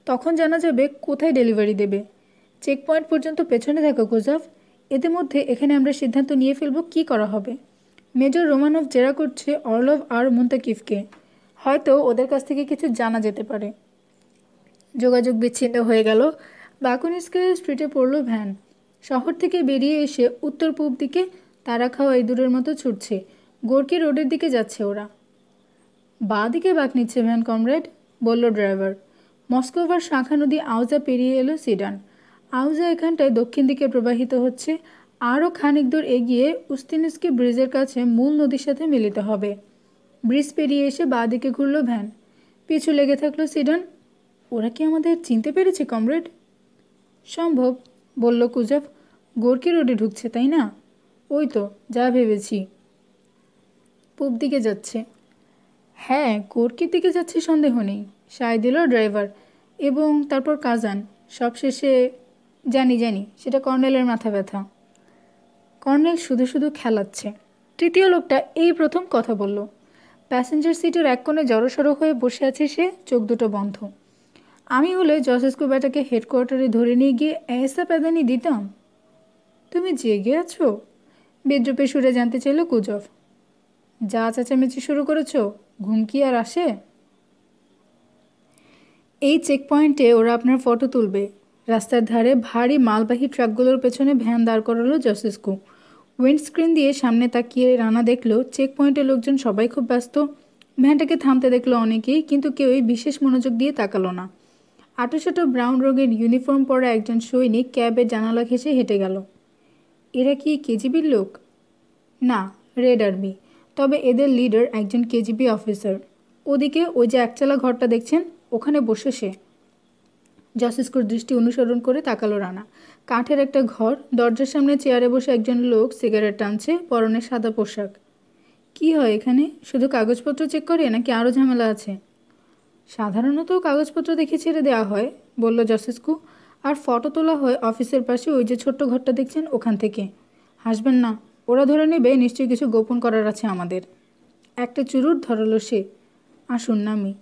তখন জানা যাবে কোথায় ডেলিভারি দেবে। চেক পয়েন্ট পর্যন্ত পেছনে থাকো কোজাভ। এদের মধ্যে এখানে আমরা সিদ্ধান্ত নিয়ে ফেলব কী করা হবে। মেজর রোমানভ জেরা করছে অর্লভ আর মুন্তাকিফকে। হয়তো ওদের কাছ থেকে কিছু জানা যেতে পারে। যোগাযোগ বিচ্ছিন্ন হয়ে গেল। বাকুনিস্কের স্ট্রিটে পড়ল ভ্যান। শহর থেকে বেরিয়ে এসে উত্তর পূব দিকে তারা খাওয়া ইঁদুরের মতো ছুটছে। গোর্কি রোডের দিকে যাচ্ছে ওরা। বাঁ দিকে বাঁক নিচ্ছে ভ্যান কমরেড, বলল ড্রাইভার। মস্কোভার শাখা নদী আউজা পেরিয়ে এলো সিডান। আউজা এখানটায় দক্ষিণ দিকে প্রবাহিত হচ্ছে। আরও খানিক দূর এগিয়ে উস্তিনিস্কি ব্রিজের কাছে মূল নদীর সাথে মিলিত হবে। ব্রিজ পেরিয়ে এসে বাঁ দিকে ঘুরল ভ্যান। পিছু লেগে থাকলো সিডন। ওরা কি আমাদের চিনতে পেরেছে কমরেড? সম্ভব, বলল কুজফ। গোর্কি রোডে ঢুকছে তাই না? ওই তো, যা ভেবেছি। পূব দিকে যাচ্ছে। হ্যাঁ, গোর্কির দিকে যাচ্ছে সন্দেহ নেই, সায় দিল ড্রাইভার। এবং তারপর কাজান, সবশেষে। জানি জানি, সেটা কর্নেলের মাথা ব্যথা। কর্নেল শুধু শুধু খেলাচ্ছে। তৃতীয় লোকটা এই প্রথম কথা বলল। প্যাসেঞ্জার সিটের এক কোণে জড়সড়ো হয়ে বসে আছে সে, চোখ দুটো বন্ধ। আমি হলে জসেস্কু ব্যাটাকে হেডকোয়ার্টারে ধরে নিয়ে গিয়ে এসা প্যাদানি দিতাম। তুমি জেগে আছো? বিদ্রুপে সুরে জানতে চাইল কুজফ। যা চেঁচামেচি শুরু করেছ, ঘুম কি আর আসে? এই চেকপয়েন্টে ওরা আপনার ফটো তুলবে। রাস্তার ধারে ভারী মালবাহী ট্রাকগুলোর পেছনে ভ্যান দাঁড় করালো জসেস্কু। উইন্ডস্ক্রিন দিয়ে সামনে তাকিয়ে রানা দেখলো চেকপয়েন্টের লোকজন সবাই খুব ব্যস্ত। ভ্যানটাকে থামতে দেখলো অনেকেই, কিন্তু কেউই বিশেষ মনোযোগ দিয়ে তাকালো না। আটোসাটো ব্রাউন রঙের ইউনিফর্ম পরা একজন সৈনিক ক্যাবের জানালা ঘেঁষে হেঁটে গেল। এরা কি কেজিবির লোক? না, রেড আর্মি। তবে এদের লিডার একজন কেজিবি অফিসার। ওদিকে ওই যে একচালা ঘরটা দেখছেন, ওখানে বসে সে। জসেস্কুর দৃষ্টি অনুসরণ করে তাকালো রানা। কাঠের একটা ঘর, দরজার সামনে চেয়ারে বসে একজন লোক সিগারেট টানছে, পরনে সাদা পোশাক। কি হয় এখানে? শুধু কাগজপত্র চেক করে নাকি আরও ঝামেলা আছে? সাধারণত কাগজপত্র দেখে ছেড়ে দেওয়া হয়, বলল জসেস্কু। আর ফটো তোলা হয় অফিসের পাশে ওই যে ছোট্ট ঘরটা দেখছেন ওখান থেকে। হাসবেন না, ওরা ধরে নেবে নিশ্চয়ই কিছু গোপন করার আছে আমাদের। একটা চুরুট ধরালো সে। আসুন নামি।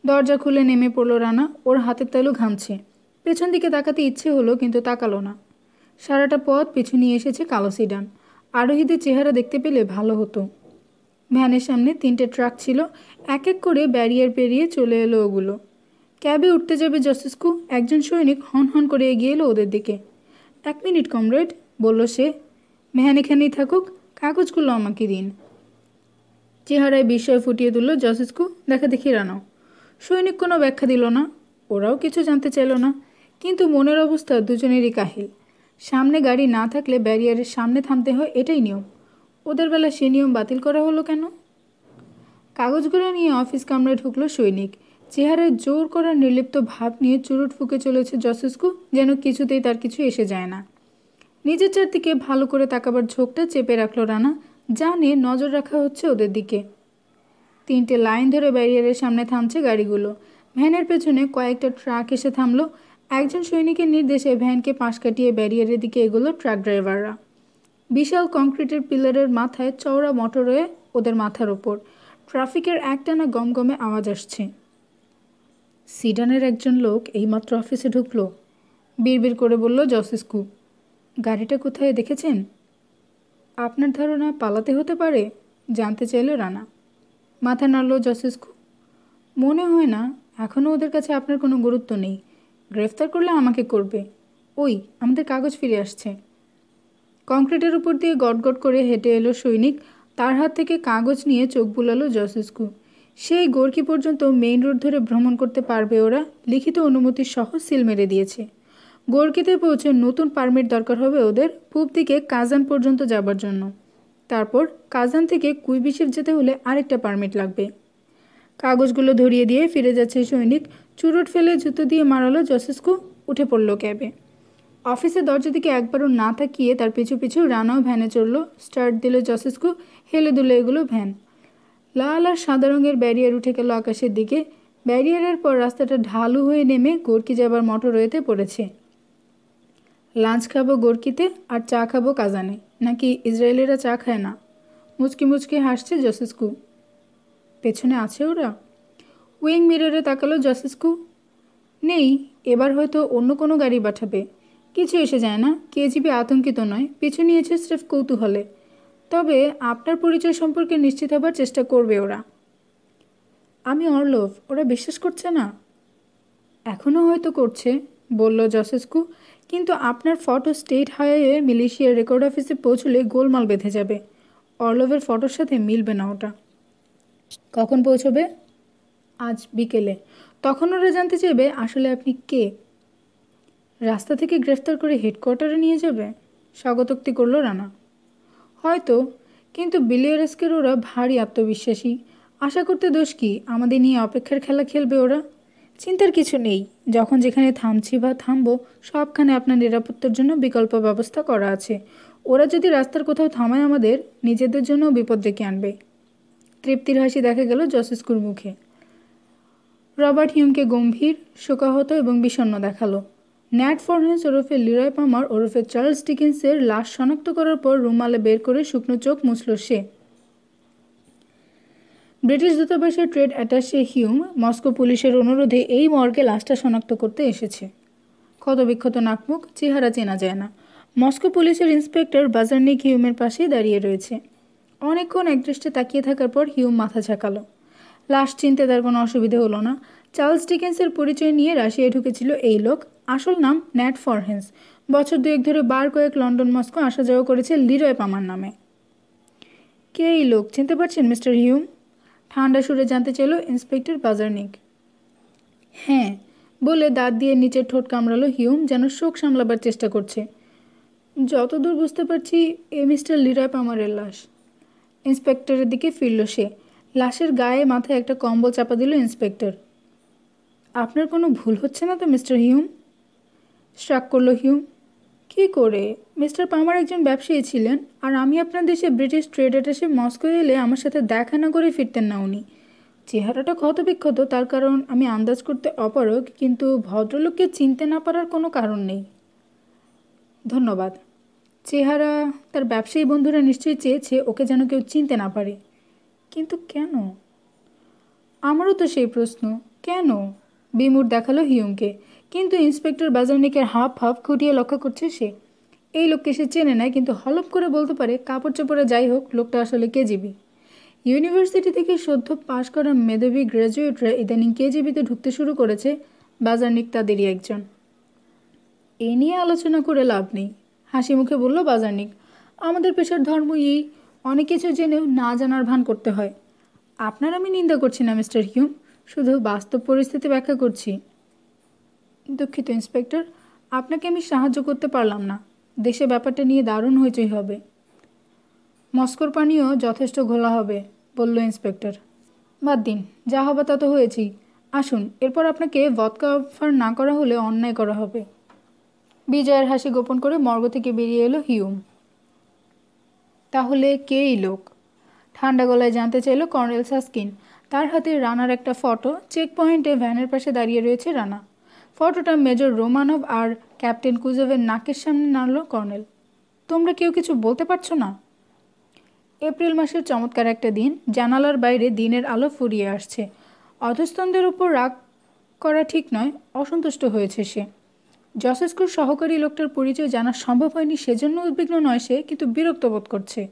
দরজা খুলে নেমে পড়ল রানা। ওর হাতের তালু ঘামছে। পেছন দিকে তাকাতে ইচ্ছে হলো, কিন্তু তাকালো না। সারাটা পথ পিছু নিয়ে এসেছে কালো সিডান। আরোহীদের চেহারা দেখতে পেলে ভালো হতো। ভ্যানের সামনে 3টে ট্রাক ছিল। এক এক করে ব্যারিয়ার পেরিয়ে চলে এলো ওগুলো। ক্যাবে উঠতে যাবে জসেস্কু, একজন সৈনিক হন হন করে এগিয়ে এলো ওদের দিকে। 1 মিনিট কমরেড, বলল সে। ভ্যান এখানেই থাকুক, কাগজগুলো আমাকে দিন। চেহারায় বিস্ময় ফুটিয়ে তুলল জসেস্কু। দেখা দেখি রানাও। সৈনিক কোনো ব্যাখ্যা দিল না, ওরাও কিছু জানতে চাইল না। কিন্তু মনের অবস্থা দুজনেরই কাহিল। সামনে গাড়ি না থাকলে ব্যারিয়ারের সামনে থামতে হয়, এটাই নিয়ম। ওদের বেলা সে নিয়ম বাতিল করা হলো কেন? কাগজগুলো নিয়ে অফিস কামরায় ঢুকলো সৈনিক। চেহারায় জোর করা নির্লিপ্ত ভাব নিয়ে চুরুট ফুঁকে চলেছে জসেস্কু, যেন কিছুতেই তার কিছু এসে যায় না। নিজের চারদিকে ভালো করে তাকাবার ঝোঁকটা চেপে রাখল রানা, জানে নজর রাখা হচ্ছে ওদের দিকে। 3টে লাইন ধরে ব্যারিয়ারের সামনে থামছে গাড়িগুলো। ভ্যানের পেছনে কয়েকটা ট্রাক এসে থামলো। একজন সৈনিকের নির্দেশে ভ্যানকে পাশ কাটিয়ে ব্যারিয়ারের দিকে এগোলো ট্রাক ড্রাইভাররা। বিশাল কংক্রিটের পিলারের মাথায় চওড়া মোটরওয়ে ওদের মাথার ওপর। ট্রাফিকের একটানা গমগমে আওয়াজ আসছে। সিডানের একজন লোক এইমাত্র অফিসে ঢুকলো, বিড়বিড় করে বলল জসেস্কু। গাড়িটা কোথায় দেখেছেন? আপনার ধারণা পালাতে হতে পারে? জানতে চাইল রানা। মাথা নাড়ল জসেস্কু। মনে হয় না, এখনও ওদের কাছে আপনার কোনো গুরুত্ব নেই। গ্রেফতার করলে আমাকে করবে। ওই, আমাদের কাগজ ফিরে আসছে। কংক্রিটের উপর দিয়ে গটগট করে হেঁটে এলো সৈনিক। তার হাত থেকে কাগজ নিয়ে চোখ বুলালো জসেস্কু। সেই গোর্কি পর্যন্ত মেইন রোড ধরে ভ্রমণ করতে পারবে ওরা, লিখিত অনুমতি সহ সিল মেরে দিয়েছে। গোর্কিতে পৌঁছে নতুন পারমিট দরকার হবে ওদের, পূব দিকে কাজান পর্যন্ত যাবার জন্য। তারপর কাজান থেকে কুইবিশিভ যেতে হলে আরেকটা পারমিট লাগবে। কাগজগুলো ধরিয়ে দিয়ে ফিরে যাচ্ছে সৈনিক। চুরুট ফেলে জুতো দিয়ে মারালো জসেস্কু। উঠে পড়ল ক্যাবে। অফিসের দরজা দিকে একবারও না তাকিয়ে তার পিছু পিছু রানাও ভ্যানে চড়ল। স্টার্ট দিল জসেস্কু। হেলে দুলে এগুলো ভ্যান। লাল আর সাদা রঙের ব্যারিয়ার উঠে গেল আকাশের দিকে। ব্যারিয়ারের পর রাস্তাটা ঢালু হয়ে নেমে গোর্কি যাবার মোটরওয়েতে পড়েছে। লাঞ্চ খাবো গোর্কিতে আর চা খাবো কাজানে, নাকি ইসরায়েলিরা চা খায় না? মুচকি মুচকি হাসছে জসেস্কু। পেছনে আছে ওরা? উইং মিররে তাকালো জসেস্কু। নেই, এবার হয়তো অন্য কোনো গাড়ি পাঠাবে। কিছু এসে যায় না। কেজিবি আতঙ্কিত নয়, পিছু নিয়েছে স্রেফ কৌতূহলে। তবে আপনার পরিচয় সম্পর্কে নিশ্চিত হবার চেষ্টা করবে ওরা। আমি অর্লভ, ওরা বিশ্বাস করছে না। এখনও হয়তো করছে, বলল জসেস্কু। কিন্তু আপনার ফটো স্টেট হাইওয়ে মিলিশিয়ার রেকর্ড অফিসে পৌঁছলে গোলমাল বেঁধে যাবে। অর্লভের ফটোর সাথে মিলবে না ওটা। কখন পৌঁছবে? আজ বিকেলে। তখন ওরা জানতে চাইবে আসলে আপনি কে। রাস্তা থেকে গ্রেফতার করে হেডকোয়ার্টারে নিয়ে যাবে? স্বাগতোক্তি করল রানা। হয়তো, কিন্তু বিলিয়ারেস্কের ওরা ভারী আত্মবিশ্বাসী। আশা করতে দোষ কি, আমাদের নিয়ে অপেক্ষার খেলা খেলবে ওরা। চিন্তার কিছু নেই, যখন যেখানে থামছি বা থামবো সবখানে আপনার নিরাপত্তার জন্য বিকল্প ব্যবস্থা করা আছে। ওরা যদি রাস্তার কোথাও থামায় আমাদের, নিজেদের জন্য বিপদ ডেকে আনবে। তৃপ্তির হাসি দেখা গেল জসেস্কুর মুখে। রবার্ট হিউমকে গম্ভীর, শোকাহত এবং বিষণ্ণ দেখালো। ন্যাট ফরহেন্স ওরফে লিরয় পামার ওরফে চার্লস ডিকেন্সের লাশ শনাক্ত করার পর রুমালে বের করে শুকনো চোখ মুছল সে। ব্রিটিশ দূতাবাসের ট্রেড অ্যাটাশে হিউম মস্কো পুলিশের অনুরোধে এই মর্গে লাশটা শনাক্ত করতে এসেছে। ক্ষতবিক্ষত নাকমুখ, চেহারা চেনা যায় না। মস্কো পুলিশের ইন্সপেক্টর বাজারনিক হিউমের পাশেই দাঁড়িয়ে রয়েছে। অনেকক্ষণ একদৃষ্টে তাকিয়ে থাকার পর হিউম মাথা ঝাঁকালো। লাশ চিনতে তার কোনো অসুবিধে হলো না। চার্লস ডিকেন্সের পরিচয় নিয়ে রাশিয়ায় ঢুকেছিল এই লোক। আসল নাম ন্যাট ফরহেন্স। বছর দুয়েক ধরে বার কয়েক লন্ডন মস্কো আসা যাওয়া করেছে লিরয় পামার নামে। কে এই লোক, চিনতে পারছেন মিস্টার হিউম? ঠান্ডা সুরে জানতে চাইল ইন্সপেক্টর বাজারনিক। হ্যাঁ বলে দাঁত দিয়ে নিচের ঠোঁট কামড়ালো হিউম, যেন শোক সামলাবার চেষ্টা করছে। যতদূর বুঝতে পারছি এ মিস্টার লিরয় পামারের লাশ। ইন্সপেক্টরের দিকে ফিরল সে। লাশের গায়ে মাথায় একটা কম্বল চাপা দিল ইন্সপেক্টর। আপনার কোনো ভুল হচ্ছে না তো মিস্টার হিউম? শ্রাক করল হিউম। কী করে? মিস্টার পামার একজন ব্যবসায়ী ছিলেন, আর আমি আপনার দেশে ব্রিটিশ ট্রেড অ্যাটাশে মস্কো এলে আমার সাথে দেখা না করে ফিরতেন না উনি। চেহারাটা ক্ষতবিক্ষত, তার কারণ আমি আন্দাজ করতে অপারগ, কিন্তু ভদ্রলোককে চিনতে না পারার কোনো কারণ নেই। ধন্যবাদ। চেহারা, তার ব্যবসায়ী বন্ধুরা নিশ্চয়ই চেয়েছে ওকে যেন কেউ চিনতে না পারে। কিন্তু কেন? আমারও তো সেই প্রশ্ন, কেন? বিমূঢ় দেখালো হিউমকে। কিন্তু ইন্সপেক্টর বাজারনিকের হাফ হাফ খুঁটিয়ে লক্ষ্য করছে সে। এই লোককে সে চেনে না, কিন্তু হলপ করে বলতে পারে কাপড় চোপড়ে যাই হোক, লোকটা আসলে কেজিবি। ইউনিভার্সিটি থেকে সদ্য পাশ করা মেধাবী গ্র্যাজুয়েটরা ইদানিং কেজিবিতে ঢুকতে শুরু করেছে। বাজারনিক তাদেরই একজন। এ নিয়ে আলোচনা করে লাভ নেই, হাসি মুখে বলল বাজারনিক। আমাদের পেশার ধর্ম এই, অনেক কিছু জেনেও না জানার ভান করতে হয়। আপনার আমি নিন্দা করছি না মিস্টার হিউম, শুধু বাস্তব পরিস্থিতি ব্যাখ্যা করছি। দুঃখিত ইন্সপেক্টর, আপনাকে আমি সাহায্য করতে পারলাম না। দেশে ব্যাপারটা নিয়ে দারুণ হইচই হবে। মস্কোর পানিও যথেষ্ট ঘোলা হবে, বলল ইন্সপেক্টর। বাদ দিন, যা হবে তা তো হয়েছি। আসুন, এরপর আপনাকে ভদকা অফার না করা হলে অন্যায় করা হবে। বিজয়ের হাসি গোপন করে মর্গ থেকে বেরিয়ে এলো হিউম। তাহলে কে এই লোক? ঠান্ডা গলায় জানতে চাইল কর্নেল সাস্কিন। তার হাতে রানার একটা ফটো। চেক পয়েন্টে ভ্যানের পাশে দাঁড়িয়ে রয়েছে রানা। ফটোটা মেজর রোমানভ আর ক্যাপ্টেন কুজোভের নাকের সামনে নাড়ল কর্নেল। তোমরা কেউ কিছু বলতে পারছো না? এপ্রিল মাসের চমৎকার একটা দিন। জানালার বাইরে দিনের আলো ফুরিয়ে আসছে। অধস্তনদের উপর রাগ করা ঠিক নয়, অসন্তুষ্ট হয়েছে সে। জসেস্কুর সহকারী লোকটার পরিচয় জানা সম্ভব হয়নি সেজন্য উদ্বিগ্ন নয় সে, কিন্তু বিরক্ত বোধ করছে।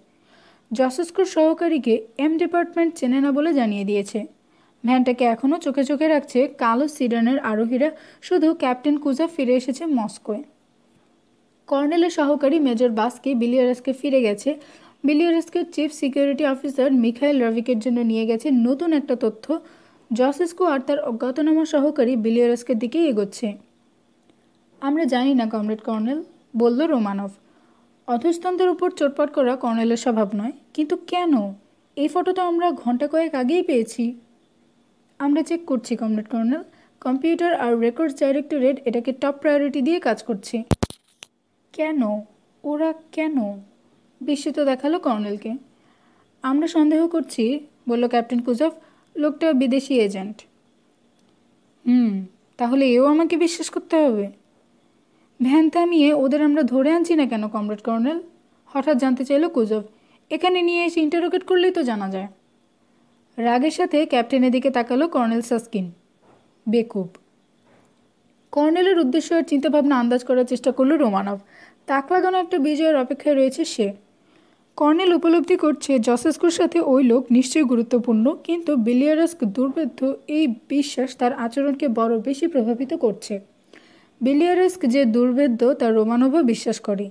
জসেস্কুর সহকারীকে এম ডিপার্টমেন্ট চেনে না বলে জানিয়ে দিয়েছে। ভ্যানটাকে এখনও চোখে চোখে রাখছে কালো সিডানের আরোহীরা, শুধু ক্যাপ্টেন কুজা ফিরে এসেছে মস্কোয়। কর্নেলের সহকারী মেজর বাস্কি বিলিয়ারেসকে ফিরে গেছে। বিলিয়ারেসকের চিফ সিকিউরিটি অফিসার মিখাইল রাভিকের জন্য নিয়ে গেছে নতুন একটা তথ্য। জসেস্কু আর তার অজ্ঞাতনামা সহকারী বিলিয়ারেসকের দিকেই এগোচ্ছে। আমরা জানি না কমরেড কর্নেল, বলল রোমানভ। অধস্তনদের উপর চোটপাট করা কর্নেলের স্বভাব নয়, কিন্তু কেন? এই ফটো তো আমরা ঘন্টা কয়েক আগেই পেয়েছি। আমরা চেক করছি কমরেড কর্নেল। কম্পিউটার আর রেকর্ডস ডাইরেক্টরেট এটাকে টপ প্রায়োরিটি দিয়ে কাজ করছে। কেন? ওরা কেন? বিস্মিত দেখালো কর্নেলকে। আমরা সন্দেহ করছি, বলল ক্যাপ্টেন কুজভ, লোকটা বিদেশি এজেন্ট। তাহলে এও আমাকে বিশ্বাস করতে হবে? ভ্যান থামিয়ে ওদের আমরা ধরে আনছি না কেন কমরেড কর্নেল? হঠাৎ জানতে চাইল কুজভ। এখানে নিয়ে এসে ইন্টারোগেট করলেই তো জানা যায়। রাগের সাথে ক্যাপ্টেনের দিকে তাকালো কর্নেল সাস্কিন। বেকুব। কর্নেলের উদ্দেশ্য আর চিন্তাভাবনা আন্দাজ করার চেষ্টা করল রোমানভ। তাক লাগানো একটা বিজয়ের অপেক্ষায় রয়েছে সে। কর্নেল উপলব্ধি করছে জসেস্কুর সাথে ওই লোক নিশ্চয়ই গুরুত্বপূর্ণ, কিন্তু বিলিয়ারেস্ক দুর্ভেদ্য এই বিশ্বাস তার আচরণকে বড় বেশি প্রভাবিত করছে। বিলিয়ারেস্ক যে দুর্ভেদ্য তা রোমানভও বিশ্বাস করে।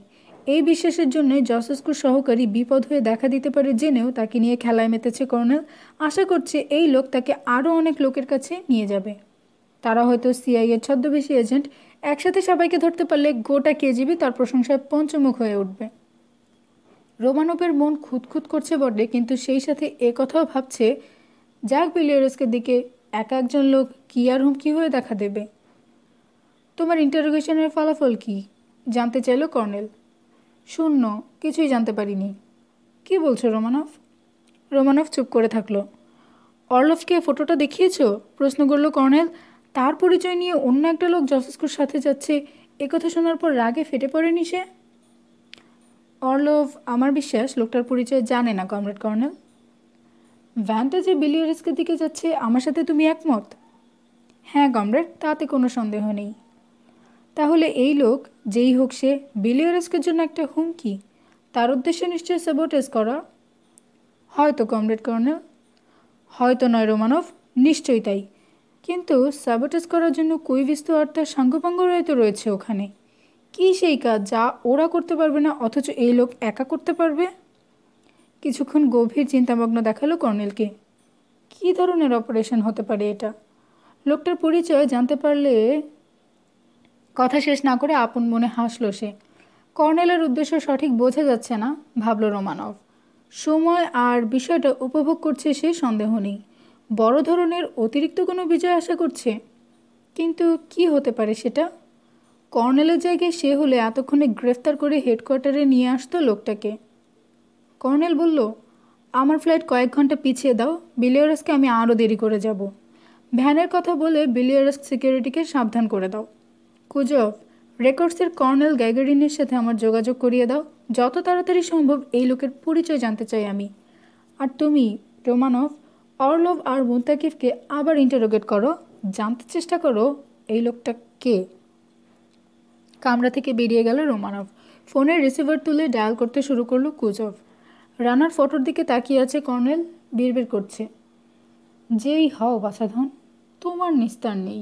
এই বিশ্বাসের জন্যই জসেস্কুর সহকারী বিপদ হয়ে দেখা দিতে পারে জেনেও তাকে নিয়ে খেলায় মেতেছে কর্নেল। আশা করছে এই লোক তাকে আরও অনেক লোকের কাছে নিয়ে যাবে। তারা হয়তো সিআইএর ছদ্মবেশী এজেন্ট, একসাথে সবাইকে ধরতে পারলে গোটা কেজিবি তার প্রশংসায় পঞ্চমুখ হয়ে উঠবে। রোমানভের মন খুঁতখুত করছে বটে, কিন্তু সেই সাথে এ কথাও ভাবছে, জ্যাক বিলিয়ারেসকে দিকে একা একজন লোক কি আর হুমকি হয়ে দেখা দেবে। তোমার ইন্টারোগেশনের ফলাফল কি জানতে চাইল কর্নেল। শূন্য, কিছুই জানতে পারিনি। কি বলছো রোমানভ? রোমানভ চুপ করে থাকলো। অর্লফকে ফটোটা দেখিয়েছ? প্রশ্ন করল কর্নেল। তার পরিচয় নিয়ে অন্য একটা লোক জসস্কুর সাথে যাচ্ছে, একথা শোনার পর রাগে ফেটে পড়েনি সে? অর্লভ আমার বিশ্বাস লোকটার পরিচয় জানে না কমরেড কর্নেল। ভ্যানটা যে বিলিয়ারেসকের দিকে যাচ্ছে আমার সাথে তুমি একমত? হ্যাঁ কমরেড, তাতে কোনো সন্দেহ নেই। তাহলে এই লোক যেই হোক সে বিলিয়ারেসকের জন্য একটা হুমকি। তার উদ্দেশ্য নিশ্চয়ই স্যাবোটেজ করা। হয়তো কমরেড কর্নেল। হয়তো নয় রোমানভ, নিশ্চয়ই তাই। কিন্তু স্যাবোটেজ করার জন্য কুইভিস্তু আর তার সাঙ্গপাঙ্গরাই তো রয়েছে ওখানে। কী সেই কাজ যা ওরা করতে পারবে না অথচ এই লোক একা করতে পারবে? কিছুক্ষণ গভীর চিন্তামগ্ন দেখালো কর্নেলকে। কী ধরনের অপারেশন হতে পারে এটা? লোকটার পরিচয় জানতে পারলে। কথা শেষ না করে আপন মনে হাসল সে। কর্নেলের উদ্দেশ্য সঠিক বোঝা যাচ্ছে না, ভাবল রোমানভ। সময় আর বিষয়টা উপভোগ করছে সে, সন্দেহ নেই। বড় ধরনের অতিরিক্ত কোনো বিজয় আশা করছে, কিন্তু কি হতে পারে সেটা? কর্নেলের জায়গায় সে হলে এতক্ষণে গ্রেফতার করে হেডকোয়ার্টারে নিয়ে আসতো লোকটাকে। কর্নেল বলল, আমার ফ্লাইট কয়েক ঘন্টা পিছিয়ে দাও, বিলিয়ারেসকে আমি আরও দেরি করে যাব। ভ্যানের কথা বলে বিলিয়ারেস সিকিউরিটিকে সাবধান করে দাও। কুজভ, রেকর্ডসের কর্নেল গ্যাগারিনের সাথে আমার যোগাযোগ করিয়ে দাও। যত তাড়াতাড়ি সম্ভব এই লোকের পরিচয় জানতে চাই আমি। আর তুমি রোমানভ, অর্লভ আর মুন্তাকিফকে আবার ইন্টারোগেট করো, জানতে চেষ্টা করো এই লোকটা কে। কামরা থেকে বেরিয়ে গেল রোমানভ। ফোনের রিসিভার তুলে ডায়াল করতে শুরু করলো কুজভ। রানার ফটোর দিকে তাকিয়ে আছে কর্নেল, বিড়বিড় করছে, যেই হও বাছাধন, তোমার নিস্তার নেই।